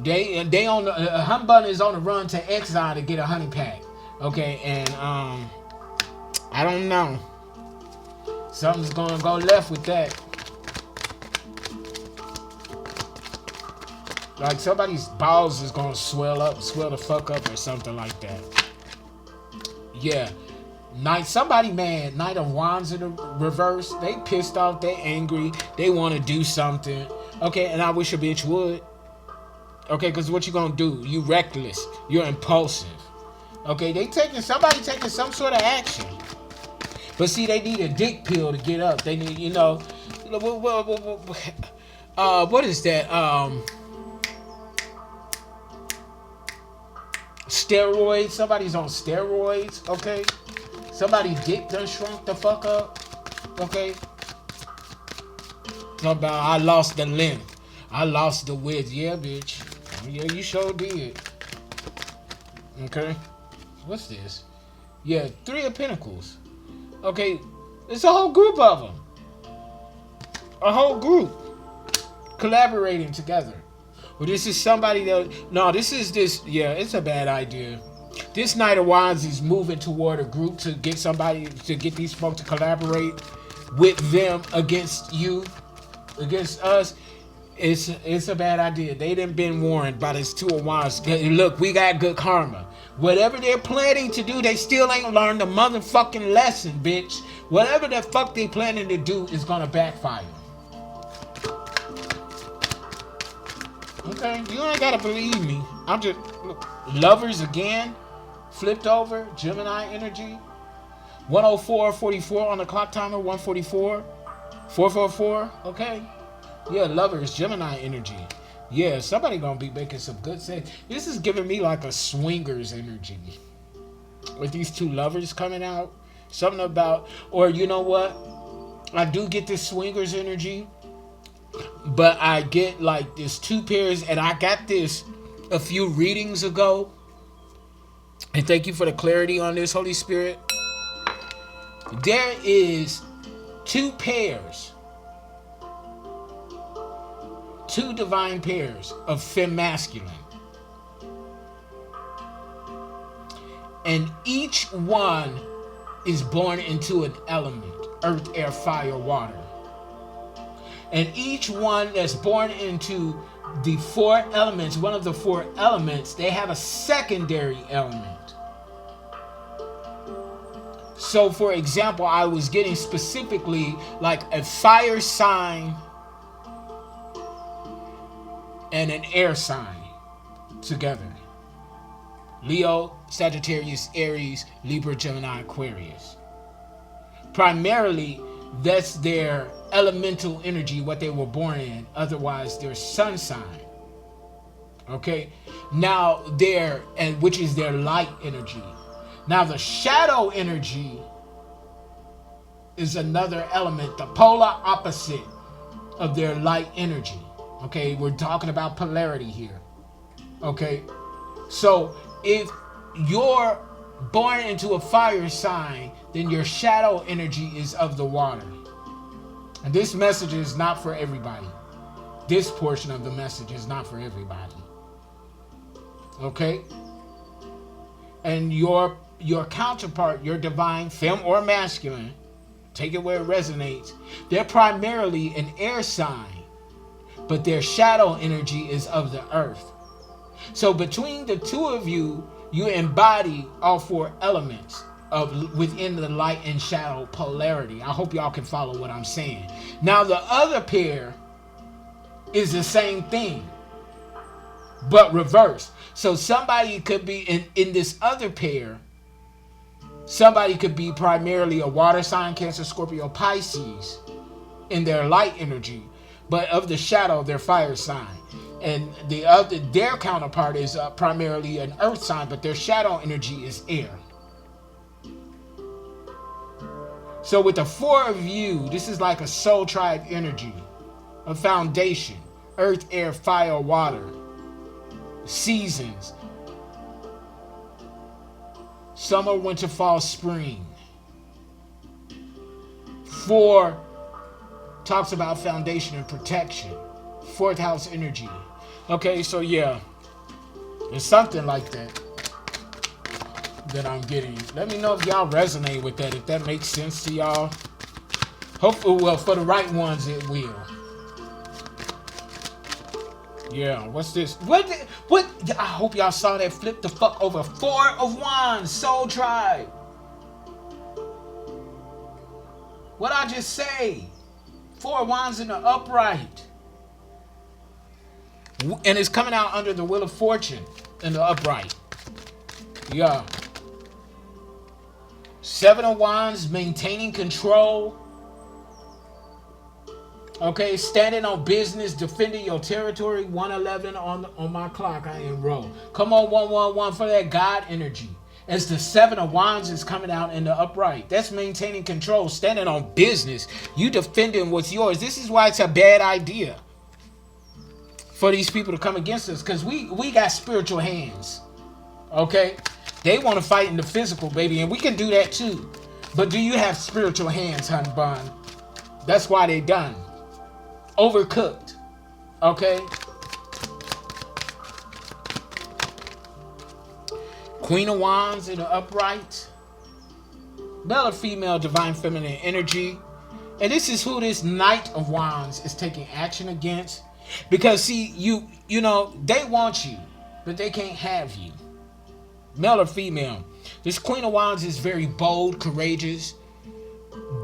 They on the hun bun is on the run to Exxon to get a honey pack. Okay, and I don't know. Something's gonna go left with that. Like somebody's balls is gonna swell the fuck up or something like that. Yeah. Somebody mad. Knight of Wands in the reverse. They pissed off. They angry. They want to do something. Okay, and I wish a bitch would. Okay, because what you gonna do? You reckless. You're impulsive. Okay, somebody taking some sort of action. But see, they need a dick pill to get up. They need, what is that? Steroids. Somebody's on steroids. Okay. Somebody's dick done shrunk the fuck up. Okay. About I lost the length. I lost the width. Yeah, bitch. Yeah, you sure did. Okay. What's this? Yeah, 3 of Pentacles. Okay. It's a whole group of them. A whole group. Collaborating together. Well, this is somebody that... No, yeah, it's a bad idea. This Knight of Wands is moving toward a group to get these folks to collaborate with them against you, against us. It's a bad idea. They done been warned by this Two of Wands. Look, we got good karma. Whatever they're planning to do, they still ain't learned the motherfucking lesson, bitch. Whatever the fuck they planning to do is gonna backfire. Okay, you ain't gotta believe me. I'm just... Look, Lovers again. Flipped over, Gemini energy. 104:44 on the clock timer, 144. 444, okay. Yeah, Lovers, Gemini energy. Yeah, somebody gonna be making some good sense. This is giving me like a swingers energy. With these two lovers coming out. Something about, or you know what? I do get this swingers energy, but I get like this two pairs, and I got this a few readings ago. And thank you for the clarity on this, Holy Spirit. There is two pairs, two divine pairs of femme masculine. And each one is born into an element: earth, air, fire, water. And each one that's born into the four elements, one of the four elements, they have a secondary element. So, for example, I was getting specifically like a fire sign and an air sign together. Leo, Sagittarius, Aries, Libra, Gemini, Aquarius. Primarily, that's their elemental energy, what they were born in. Otherwise, their sun sign. Okay? Now, which is their light energy. Now, the shadow energy is another element, the polar opposite of their light energy. Okay? We're talking about polarity here. Okay? So, if you're born into a fire sign, then your shadow energy is of the water. And this message is not for everybody. This portion of the message is not for everybody. Okay? And your counterpart, your divine, femme or masculine, take it where it resonates, they're primarily an air sign, but their shadow energy is of the earth. So between the two of you, you embody all four elements of within the light and shadow polarity. I hope y'all can follow what I'm saying. Now the other pair is the same thing, but reversed. So somebody could be in this other pair, somebody could be primarily a water sign, Cancer, Scorpio, Pisces, in their light energy, but of the shadow, their fire sign. And their counterpart is primarily an earth sign, but their shadow energy is air. So with the four of you, this is like a soul tribe energy, a foundation: earth, air, fire, water, seasons, summer, winter, fall, spring. 4 talks about foundation and protection. 4th house energy. Okay, so yeah, it's something like that I'm getting. Let me know if y'all resonate with that, if that makes sense to y'all. Hopefully, well, for the right ones, it will. Yeah, what's this? What? I hope y'all saw that flip the fuck over. 4 of Wands, Soul Tribe. What I just say? 4 of Wands in the upright. And it's coming out under the Wheel of Fortune in the upright. Yeah. 7 of Wands, maintaining control. Okay, standing on business, defending your territory. 111 on my clock. I enroll. Come on, 111 for that God energy. As the 7 of Wands is coming out in the upright. That's maintaining control, standing on business. You defending what's yours. This is why it's a bad idea for these people to come against us, because we got spiritual hands. Okay? They want to fight in the physical, baby, and we can do that too. But do you have spiritual hands, hun bun? That's why they done. Overcooked. Okay? Queen of Wands in the upright. Male or female, divine feminine energy. And this is who this Knight of Wands is taking action against. Because see, you know, they want you, but they can't have you. Male or female. This Queen of Wands is very bold, courageous.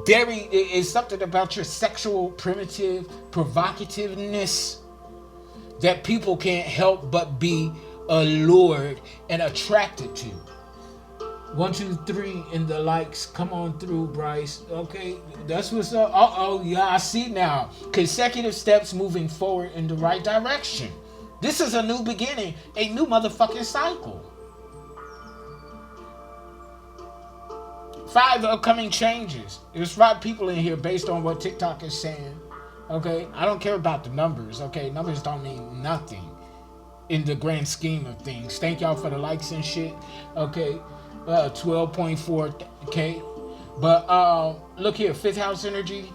It's something about your sexual, primitive, provocativeness that people can't help but be allured and attracted to. 1, 2, 3 in the likes. Come on through, Bryce. Okay, that's what's up. Oh, yeah, I see now. Consecutive steps moving forward in the right direction. This is a new beginning, a new motherfucking cycle. 5 upcoming changes. There's 5 people in here based on what TikTok is saying. Okay, I don't care about the numbers. Okay, numbers don't mean nothing in the grand scheme of things. Thank y'all for the likes and shit. Okay, 12.4K. But look here, 5th house energy,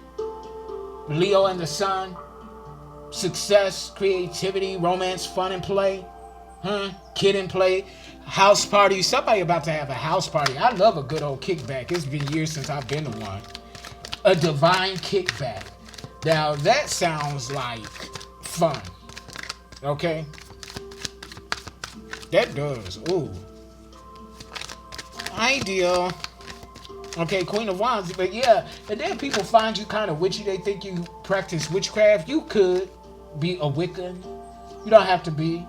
Leo and the sun, success, creativity, romance, fun and play, kid and play, house party. Somebody about to have a house party. I love a good old kickback. It's been years since I've been to one. A divine kickback. Now that sounds like fun. Okay, that does. Ooh, ideal. Okay, Queen of Wands. But yeah, and then people find you kind of witchy. They think you practice witchcraft. You could be a Wiccan. You don't have to be.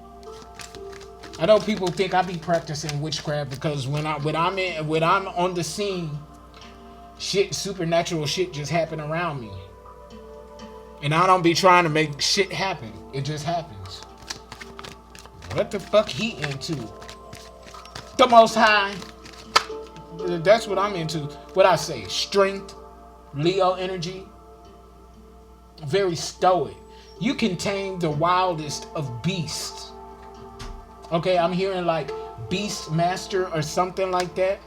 I know people think I be practicing witchcraft because when I'm on the scene, shit, supernatural shit just happen around me. And I don't be trying to make shit happen. It just happens. What the fuck he into? The Most High. That's what I'm into. What I say, strength, Leo energy, very stoic. You can tame the wildest of beasts. Okay, I'm hearing like Beast Master or something like that.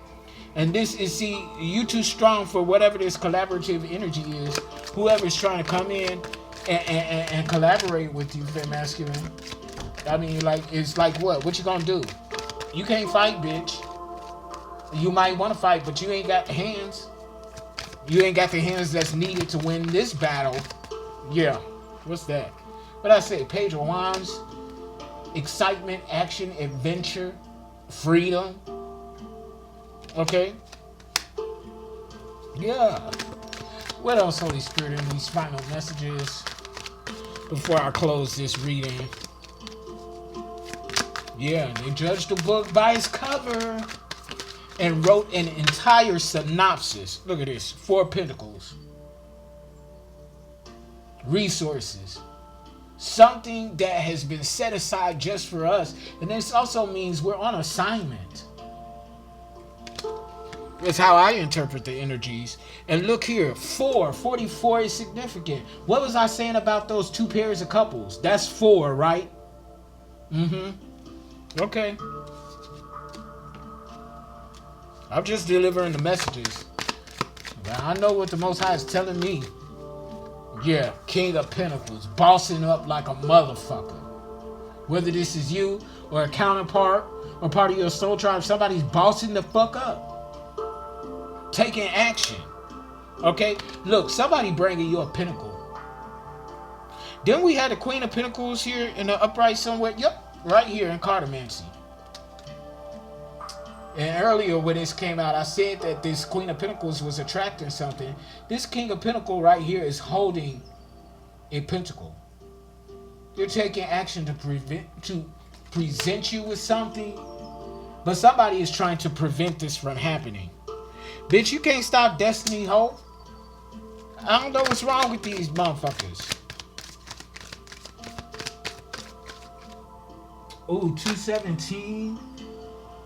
And this is, see, you too strong for whatever this collaborative energy is. Whoever's trying to come in and collaborate with you, Femme Masculine. I mean, like, it's like what? What you gonna do? You can't fight, bitch. You might want to fight, but you ain't got the hands. You ain't got the hands that's needed to win this battle. Yeah. What's that? What I say? Page of Wands. Excitement, action, adventure, freedom. Okay. Yeah. What else, Holy Spirit, in these final messages before I close this reading? Yeah, they judged the book by its cover and wrote an entire synopsis. Look at this. 4 Pentacles. Resources. Something that has been set aside just for us. And this also means we're on assignment. That's how I interpret the energies. And look here, 44 is significant. What was I saying about those 2 pairs of couples? That's 4, right? Okay. I'm just delivering the messages. I know what the Most High is telling me. Yeah, King of Pentacles, bossing up like a motherfucker. Whether this is you or a counterpart or part of your soul tribe, somebody's bossing the fuck up. Taking action. Okay? Look, somebody bringing you a pentacle. Then we had the Queen of Pentacles here in the upright somewhere. Yep, right here in Cartomancy. And earlier when this came out, I said that this Queen of Pentacles was attracting something. This King of Pentacles right here is holding a pentacle. You're taking action to present you with something, but somebody is trying to prevent this from happening. Bitch, you can't stop destiny, ho. I don't know what's wrong with these motherfuckers. Ooh, 217.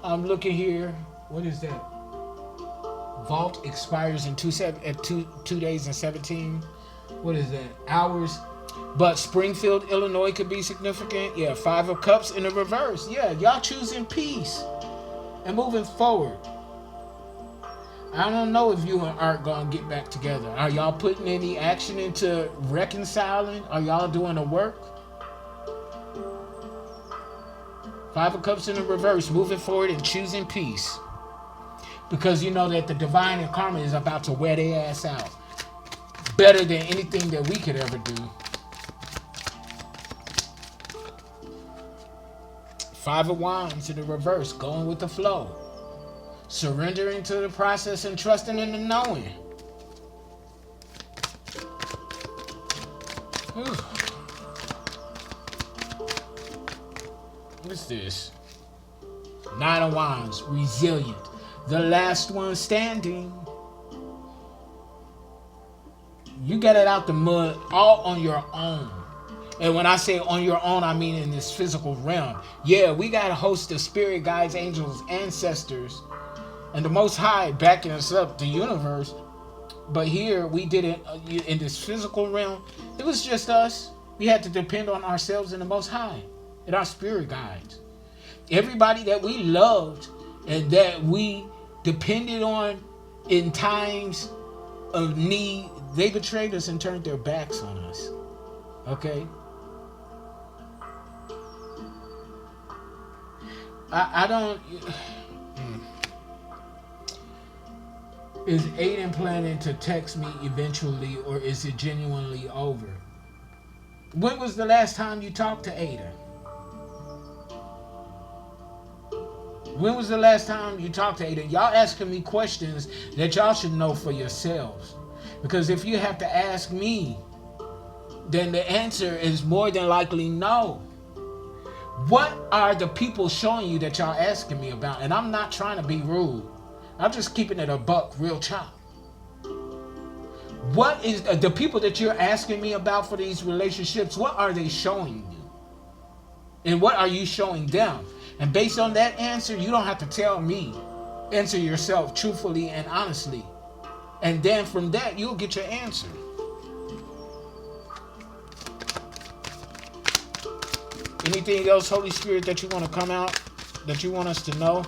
I'm looking here. What is that? Vault expires in 2 days and 17. What is that? Hours. But Springfield, Illinois could be significant. Yeah, 5 of Cups in the reverse. Yeah, y'all choosing peace and moving forward. I don't know if you and Art gonna get back together. Are y'all putting any action into reconciling? Are y'all doing the work? 5 of Cups in the reverse, moving forward and choosing peace. Because you know that the divine and karma is about to wear their ass out. Better than anything that we could ever do. 5 of Wands in the reverse, going with the flow. Surrendering to the process and trusting in the knowing. Whew. What's this? 9 of Wands, resilient. the last one standing. You get it out the mud all on your own. And when I say on your own, I mean in this physical realm. Yeah, we got a host of spirit guides, angels, ancestors, and the Most High backing us up, the universe. But here we did it in this physical realm. It was just us. We had to depend on ourselves and the Most High and our spirit guides. Everybody that we loved and that we depended on in times of need, they betrayed us and turned their backs on us. Okay? I don't... Is Aiden planning to text me eventually, or is it genuinely over? When was the last time you talked to Aiden? When was the last time you talked to Aiden? Y'all asking me questions that y'all should know for yourselves. Because if you have to ask me, then the answer is more than likely no. What are the people showing you that y'all asking me about? And I'm not trying to be rude. I'm just keeping it a buck, real chop. What is the people that you're asking me about for these relationships? What are they showing you? And what are you showing them? And based on that answer, you don't have to tell me. Answer yourself truthfully and honestly. And then from that, you'll get your answer. Anything else, Holy Spirit, that you want to come out, that you want us to know?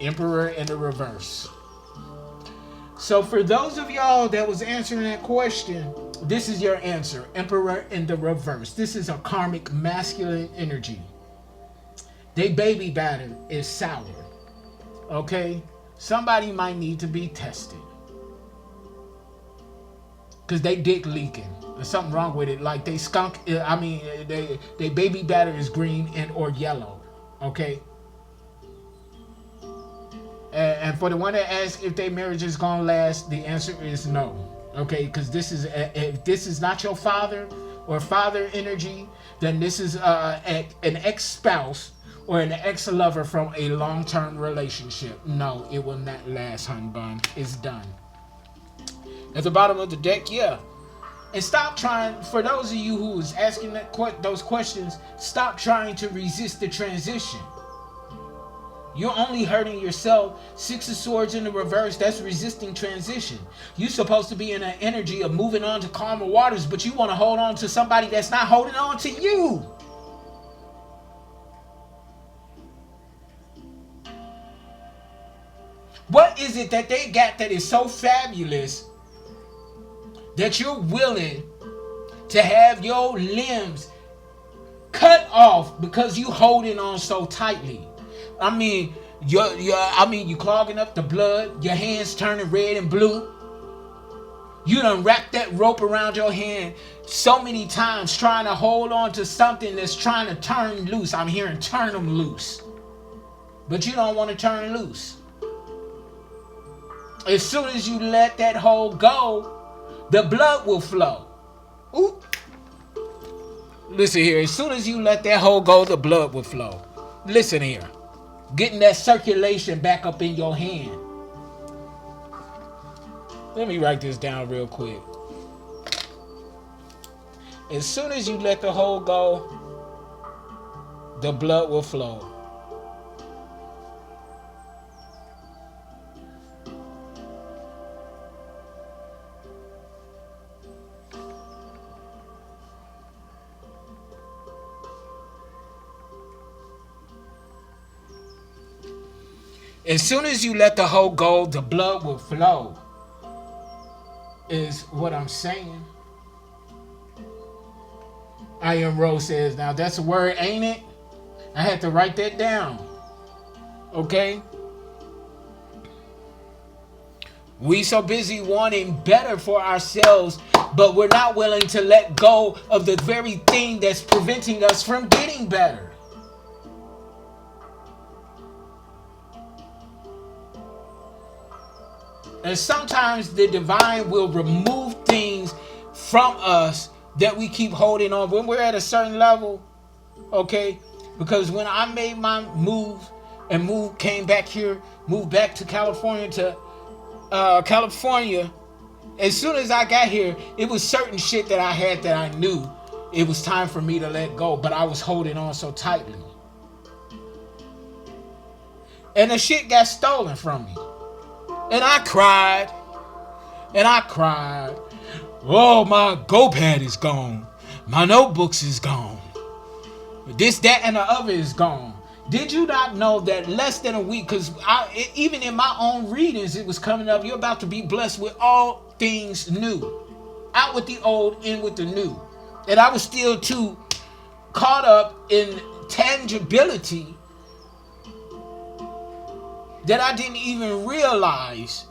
Emperor in the reverse. So for those of y'all that was answering that question, this is your answer. Emperor in the reverse. This is a karmic masculine energy. They baby batter is sour. Okay? Somebody might need to be tested. Because they dick leaking. There's something wrong with it. Like they skunk, they baby batter is green and or yellow. Okay? And for the one that asks if their marriage is gonna last, the answer is no. Okay, because if this is not your father or father energy, then this is an ex-spouse or an ex-lover from a long-term relationship. No, it will not last, hun bun. It's done. At the bottom of the deck, yeah. And stop trying, for those of you who is asking those questions, stop trying to resist the transition. You're only hurting yourself. Six of Swords in the reverse, that's resisting transition. You're supposed to be in an energy of moving on to calmer waters, but you want to hold on to somebody that's not holding on to you. What is it that they got that is so fabulous that you're willing to have your limbs cut off because you holding on so tightly? I mean, you clogging up the blood, your hands turning red and blue. You done wrapped that rope around your hand so many times trying to hold on to something that's trying to turn loose. I'm hearing turn them loose. But you don't want to turn loose. As soon as you let that hold go, the blood will flow. Ooh. Listen here, as soon as you let that hold go, the blood will flow. Listen here. Getting that circulation back up in your hand. Let me write this down real quick. As soon as you let the hold go, the blood will flow. As soon as you let the hold go, the blood will flow. Is what I'm saying. I Am Rose says, now that's a word, ain't it? I had to write that down. Okay? We so busy wanting better for ourselves, but we're not willing to let go of the very thing that's preventing us from getting better. And sometimes the divine will remove things from us that we keep holding on. When we're at a certain level, Okay? Because when I made my move and came back here, moved back to California, as soon as I got here, it was certain shit that I had that I knew it was time for me to let go, but I was holding on so tightly. And the shit got stolen from me. And I cried. And I cried. Oh, my GoPad is gone. My notebooks is gone. This, that, and the other is gone. Did you not know that less than a week, because even in my own readings, it was coming up, you're about to be blessed with all things new. Out with the old, in with the new. And I was still too caught up in tangibility that I didn't even realize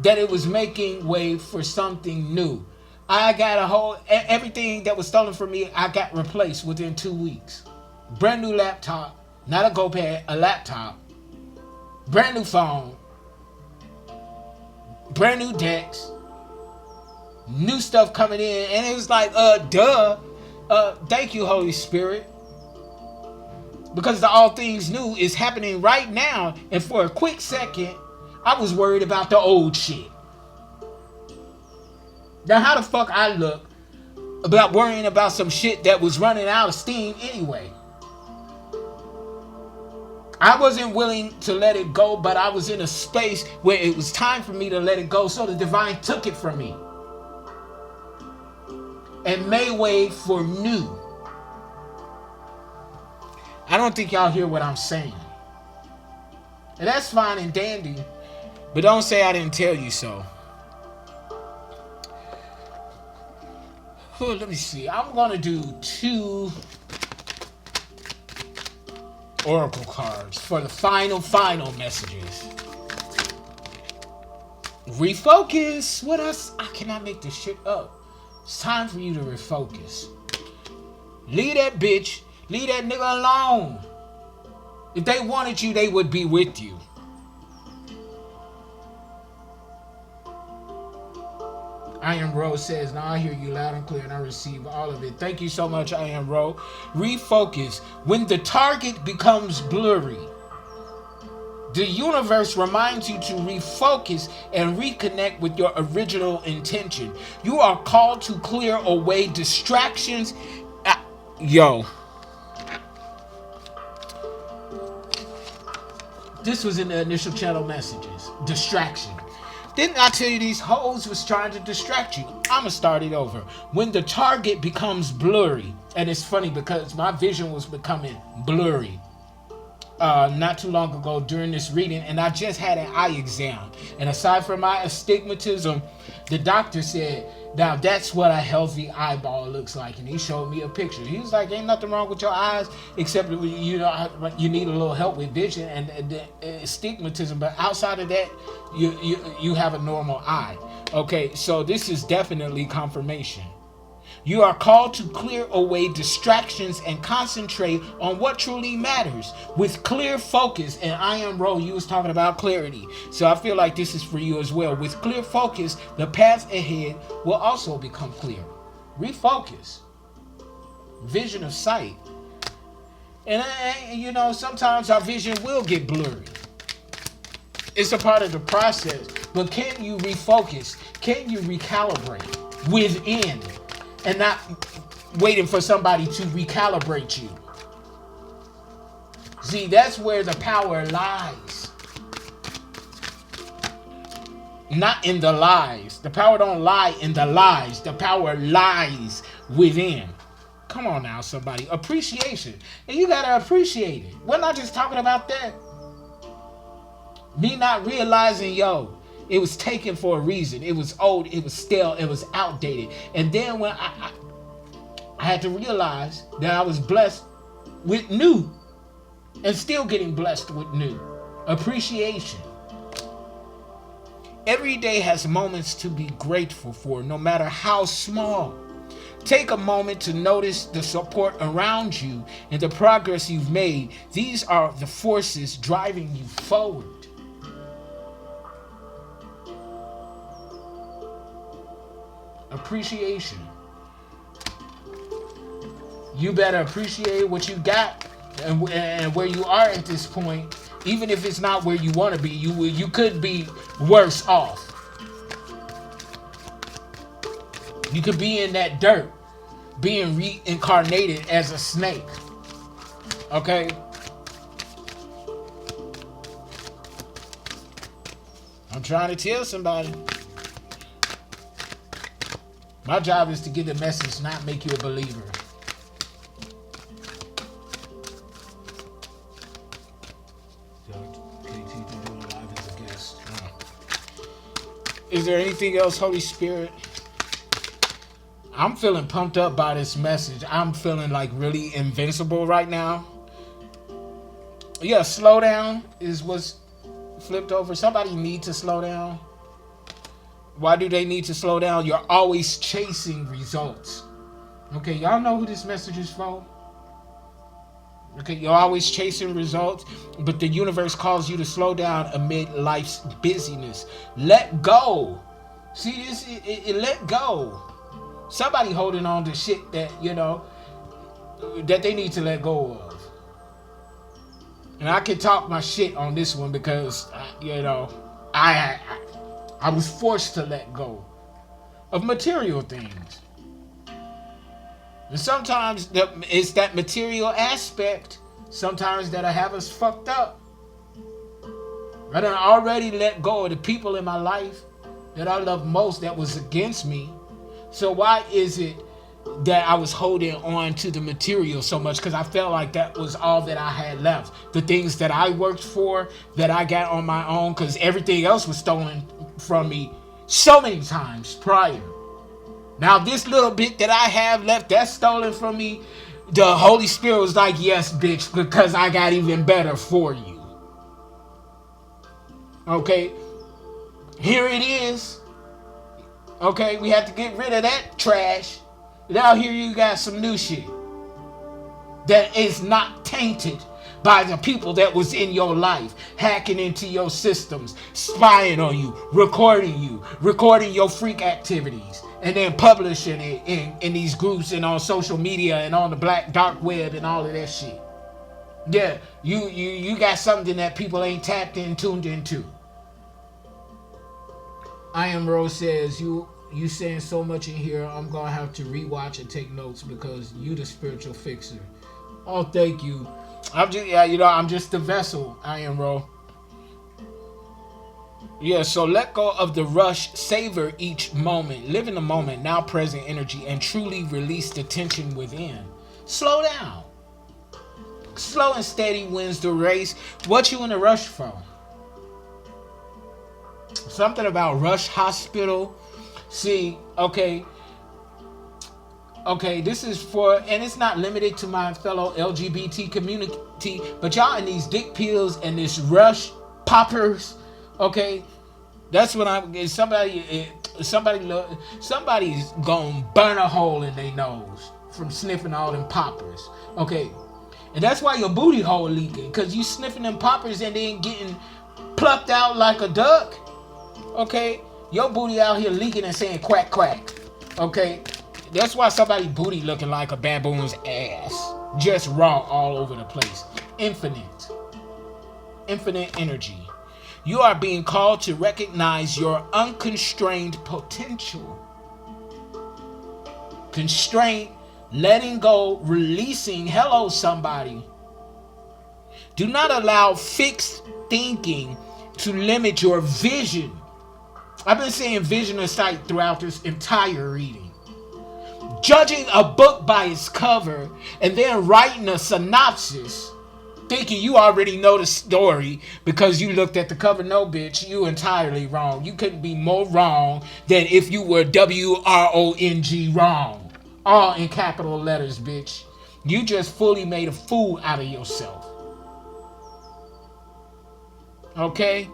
that it was making way for something new. I got everything that was stolen from me, I got replaced within 2 weeks. Brand new laptop, not a GoPad, a laptop. Brand new phone. Brand new decks. New stuff coming in. And it was like, thank you, Holy Spirit. Because the all things new is happening right now. And for a quick second, I was worried about the old shit. Now, how the fuck I look about worrying about some shit that was running out of steam anyway? I wasn't willing to let it go, but I was in a space where it was time for me to let it go, so the divine took it from me and made way for new. I don't think y'all hear what I'm saying. And that's fine and dandy, but don't say I didn't tell you so. Let me see. I'm going to do 2 oracle cards for the final messages. Refocus. What else? I cannot make this shit up. It's time for you to refocus. Leave that bitch. Leave that nigga alone. If they wanted you, they would be with you. I Am Rose says, now I hear you loud and clear and I receive all of it. Thank you so much, I Am Rose. Refocus. When the target becomes blurry, the universe reminds you to refocus and reconnect with your original intention. You are called to clear away distractions. This was in the initial channel messages. Distraction. Didn't I tell you these hoes was trying to distract you? I'ma start it over. When the target becomes blurry, and it's funny because my vision was becoming blurry not too long ago during this reading, and I just had an eye exam. And aside from my astigmatism, the doctor said, now that's what a healthy eyeball looks like. And he showed me a picture. He was like, ain't nothing wrong with your eyes, except you need a little help with vision and astigmatism. But outside of that, you have a normal eye. Okay, so this is definitely confirmation. You are called to clear away distractions and concentrate on what truly matters with clear focus. And I Am Ro, you was talking about clarity. So I feel like this is for you as well. With clear focus, the path ahead will also become clear. Refocus. Vision of sight. And sometimes our vision will get blurry. It's a part of the process. But can you refocus? Can you recalibrate within? And not waiting for somebody to recalibrate you. See, that's where the power lies. Not in the lies. The power don't lie in the lies. The power lies within. Come on now, somebody. Appreciation. And you gotta appreciate it. We're not just talking about that. Me not realizing, it was taken for a reason. It was old, it was stale, it was outdated. And then when I had to realize that I was blessed with new and still getting blessed with new. Appreciation. Every day has moments to be grateful for, no matter how small. Take a moment to notice the support around you and the progress you've made. These are the forces driving you forward. Appreciation. You better appreciate what you got and where you are at this point. Even if it's not where you want to be, you could be worse off. You could be in that dirt, being reincarnated as a snake. Okay? I'm trying to tell somebody. My job is to get the message, not make you a believer. Is there anything else, Holy Spirit? I'm feeling pumped up by this message. I'm feeling like really invincible right now. Yeah, slow down is what's flipped over. Somebody need to slow down. Why do they need to slow down? You're always chasing results. Okay, y'all know who this message is for? Okay, you're always chasing results, but the universe calls you to slow down amid life's busyness. Let go. See this? Let go. Somebody holding on to shit that, that they need to let go of. And I can talk my shit on this one because, I was forced to let go of material things. And sometimes it's that material aspect, sometimes that'll have us fucked up. I done already let go of the people in my life that I love most that was against me. So why is it that I was holding on to the material so much? Because I felt like that was all that I had left. The things that I worked for, that I got on my own, because everything else was stolen from me so many times prior. Now this little bit that I have left that's stolen from me, the Holy Spirit was like, yes, bitch, because I got even better for you. Okay, here it is. Okay, we have to get rid of that trash. Now here you got some new shit that is not tainted by the people that was in your life, hacking into your systems, spying on you, recording your freak activities, and then publishing it in these groups and on social media and on the black dark web and all of that shit. Yeah, you got something that people ain't tapped in, tuned into. I Am Rose says, you saying so much in here, I'm gonna have to rewatch and take notes because you the spiritual fixer. Oh, thank you. I'm just the vessel. I Am Rose. Yeah, so let go of the rush, savor each moment, live in the moment, now present energy, and truly release the tension within. Slow down. Slow and steady wins the race. What you in a rush for? Something about Rush Hospital. See, okay, this is for, and it's not limited to my fellow LGBT community, but y'all in these dick pills and this Rush poppers, okay, that's what somebody's gonna burn a hole in their nose from sniffing all them poppers, okay, and that's why your booty hole leaking, because you sniffing them poppers and then getting plucked out like a duck, okay, your booty out here leaking and saying quack quack, okay, that's why somebody booty looking like a baboon's ass, just raw all over the place. Infinite energy. You are being called to recognize your unconstrained potential. Constraint, letting go, releasing. Hello, somebody. Do not allow fixed thinking to limit your vision. I've been saying vision of sight throughout this entire reading. Judging a book by its cover and then writing a synopsis thinking you already know the story because you looked at the cover. No, bitch, you entirely wrong. You couldn't be more wrong than if you were WRONG wrong. All in capital letters, bitch. You just fully made a fool out of yourself. Okay?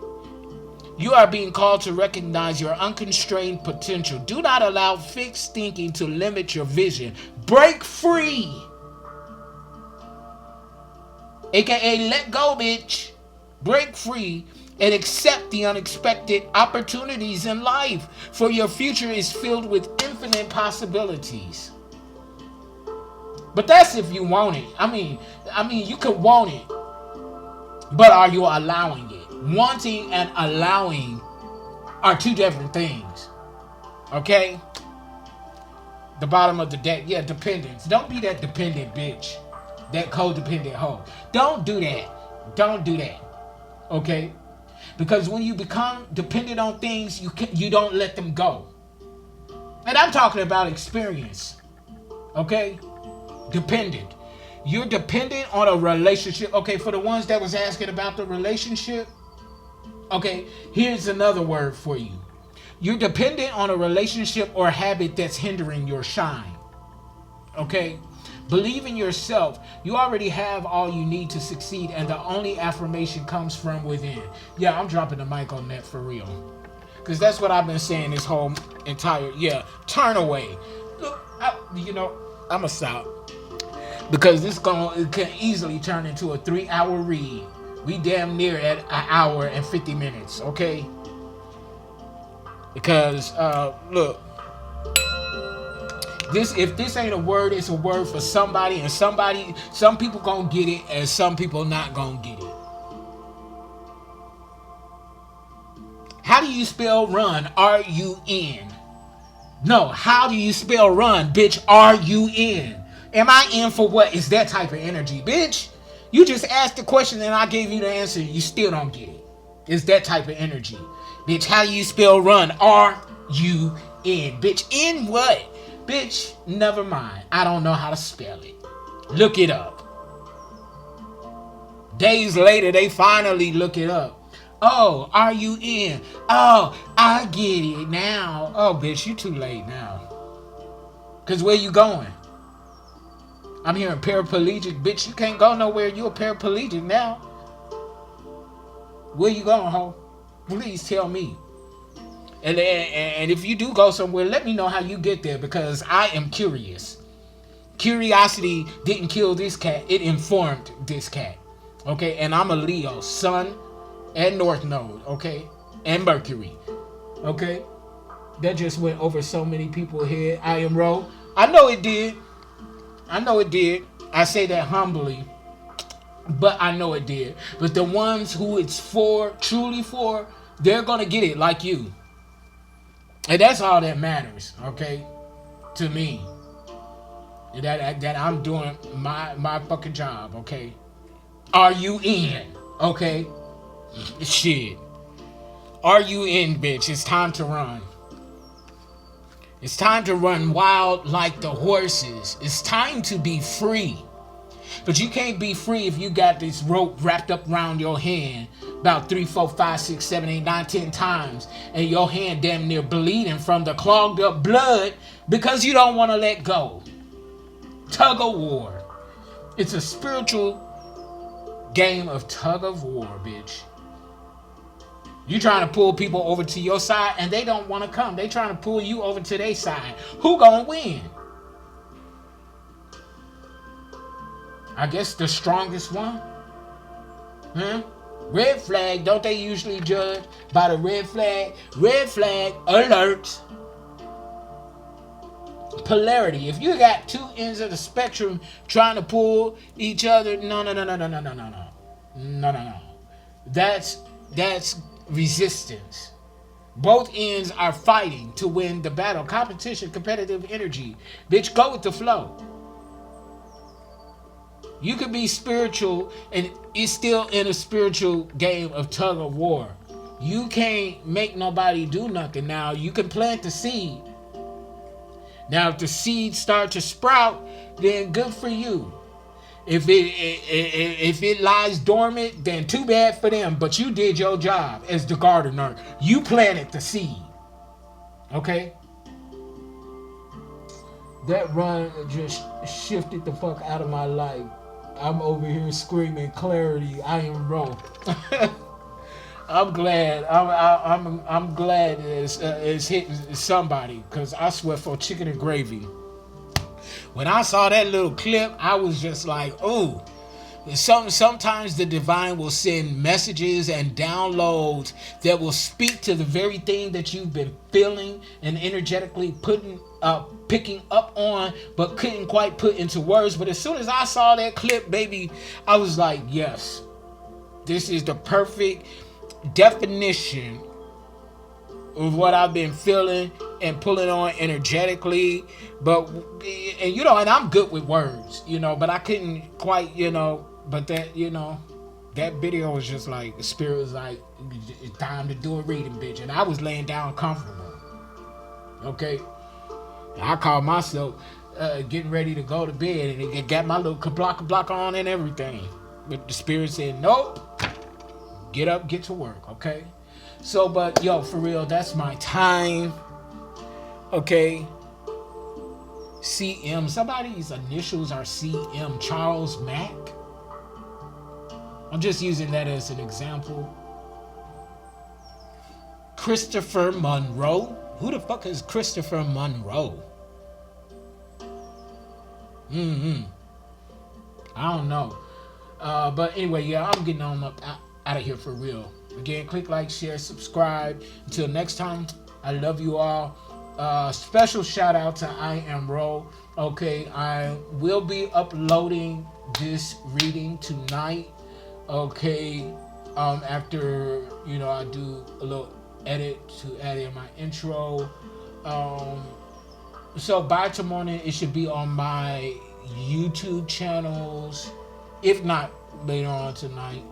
You are being called to recognize your unconstrained potential. Do not allow fixed thinking to limit your vision. Break free. AKA let go, bitch. Break free and accept the unexpected opportunities in life, for your future is filled with infinite possibilities. But that's if you want it. I mean, you can want it, but are you allowing it? Wanting and allowing are two different things. Okay? The bottom of the deck. Yeah, dependence. Don't be that dependent bitch. That codependent hoe. Don't do that. Don't do that. Okay? Because when you become dependent on things, you don't let them go. And I'm talking about experience. Okay? Dependent. You're dependent on a relationship. Okay, for the ones that was asking about the relationship, okay, here's another word for you. You're dependent on a relationship or habit that's hindering your shine. Okay? Believe in yourself. You already have all you need to succeed, and the only affirmation comes from within. Yeah, I'm dropping the mic on that for real. Because that's what I've been saying this whole entire, turn away. Look, I'm going to stop. Because it can easily turn into a 3-hour read. We damn near at an hour and 50 minutes, okay? Because, look, if this ain't a word, it's a word for somebody, and some people gonna get it, and some people not gonna get it. How do you spell run? R-U-N. No, how do you spell run, bitch? R-U-N. Am I in for what? Is that type of energy, bitch? You just asked the question and I gave you the answer. You still don't get it. It's that type of energy. Bitch, how do you spell run? R-U-N. Bitch, in what? Bitch, never mind. I don't know how to spell it. Look it up. Days later, they finally look it up. Oh, R-U-N. Oh, I get it now. Oh, bitch, you too late now. Because where you going? I'm hearing paraplegic. Bitch, you can't go nowhere. You a paraplegic now. Where you going, ho? Please tell me. And if you do go somewhere, let me know how you get there, because I am curious. Curiosity didn't kill this cat. It informed this cat. Okay? And I'm a Leo. Sun and North Node. Okay? And Mercury. Okay? That just went over so many people's head. I am Ro. I know it did. I say that humbly. But I know it did. But the ones who it's for, truly for, they're going to get it like you. And that's all that matters, okay? To me. That I'm doing my fucking job, okay? Are you in? Okay? Shit. Are you in, bitch? It's time to run. It's time to run wild like the horses. It's time to be free. But you can't be free if you got this rope wrapped up around your hand about 3, 4, 5, 6, 7, 8, 9, 10 times, and your hand damn near bleeding from the clogged up blood because you don't want to let go. Tug of war. It's a spiritual game of tug of war, bitch. You trying to pull people over to your side and they don't want to come. They trying to pull you over to their side. Who gonna win? I guess the strongest one? Red flag, don't they usually judge by the red flag? Red flag, alert. Polarity. If you got two ends of the spectrum trying to pull each other, no. That's resistance. Both ends are fighting to win the battle. Competition, competitive energy. Bitch, go with the flow. You could be spiritual and it's still in a spiritual game of tug of war. You can't make nobody do nothing. Now, you can plant the seed. Now, if the seeds start to sprout, then good for you. If it lies dormant, then too bad for them. But you did your job as the gardener. You planted the seed. Okay? That run just shifted the fuck out of my life. I'm over here screaming clarity. I am Ro. I'm glad. I'm glad it's hitting somebody, because I swear for chicken and gravy. When I saw that little clip, I was just like, ooh, Sometimes the divine will send messages and downloads that will speak to the very thing that you've been feeling and energetically picking up on, but couldn't quite put into words. But as soon as I saw that clip, baby, I was like, yes, this is the perfect definition of what I've been feeling and pulling on energetically. But and I'm good with words, but I couldn't quite, but that, that video was just like, the spirit was like, it's time to do a reading, bitch. And I was laying down comfortable. Okay. And I called myself getting ready to go to bed, and it got my little block on and everything. But the spirit said, nope, get up, get to work. Okay. So, but yo, for real, that's my time. Okay. CM, somebody's initials are CM, Charles Mack. I'm just using that as an example. Christopher Monroe. Who the fuck is Christopher Monroe? I don't know. But anyway, yeah, I'm getting on up out of here for real. Again, click like, share, subscribe. Until next time, I love you all. Special shout out to I Am Ro. Okay, I will be uploading this reading tonight. Okay, after I do a little edit to add in my intro. So by tomorrow morning, it should be on my YouTube channels, if not later on tonight.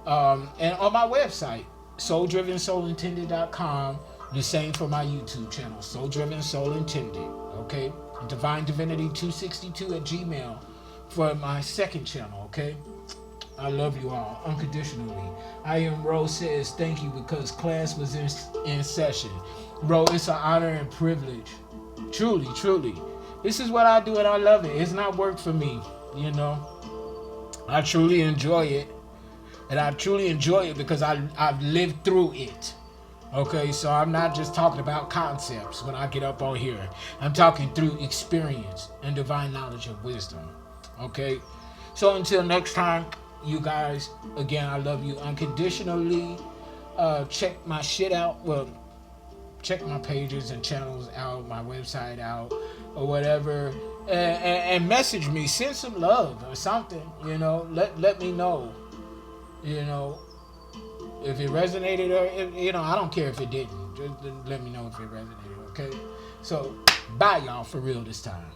And on my website, souldrivensoulintended.com. The same for my YouTube channel, Soul Driven Soul Intended. Okay, Divine Divinity 262 at Gmail for my second channel. Okay, I love you all unconditionally. I Am Ro says thank you because class was in session. Ro, it's an honor and privilege. Truly, truly. This is what I do and I love it. It's not work for me, I truly enjoy it. And I truly enjoy it because I've lived through it. Okay, so I'm not just talking about concepts when I get up on here. I'm talking through experience and divine knowledge of wisdom. Okay, so until next time, you guys, again, I love you unconditionally. Check my shit out. Well, check my pages and channels out, my website out, or whatever. And message me. Send some love or something, Let me know, if it resonated or, I don't care if it didn't. Just let me know if it resonated, okay? So, bye, y'all, for real this time.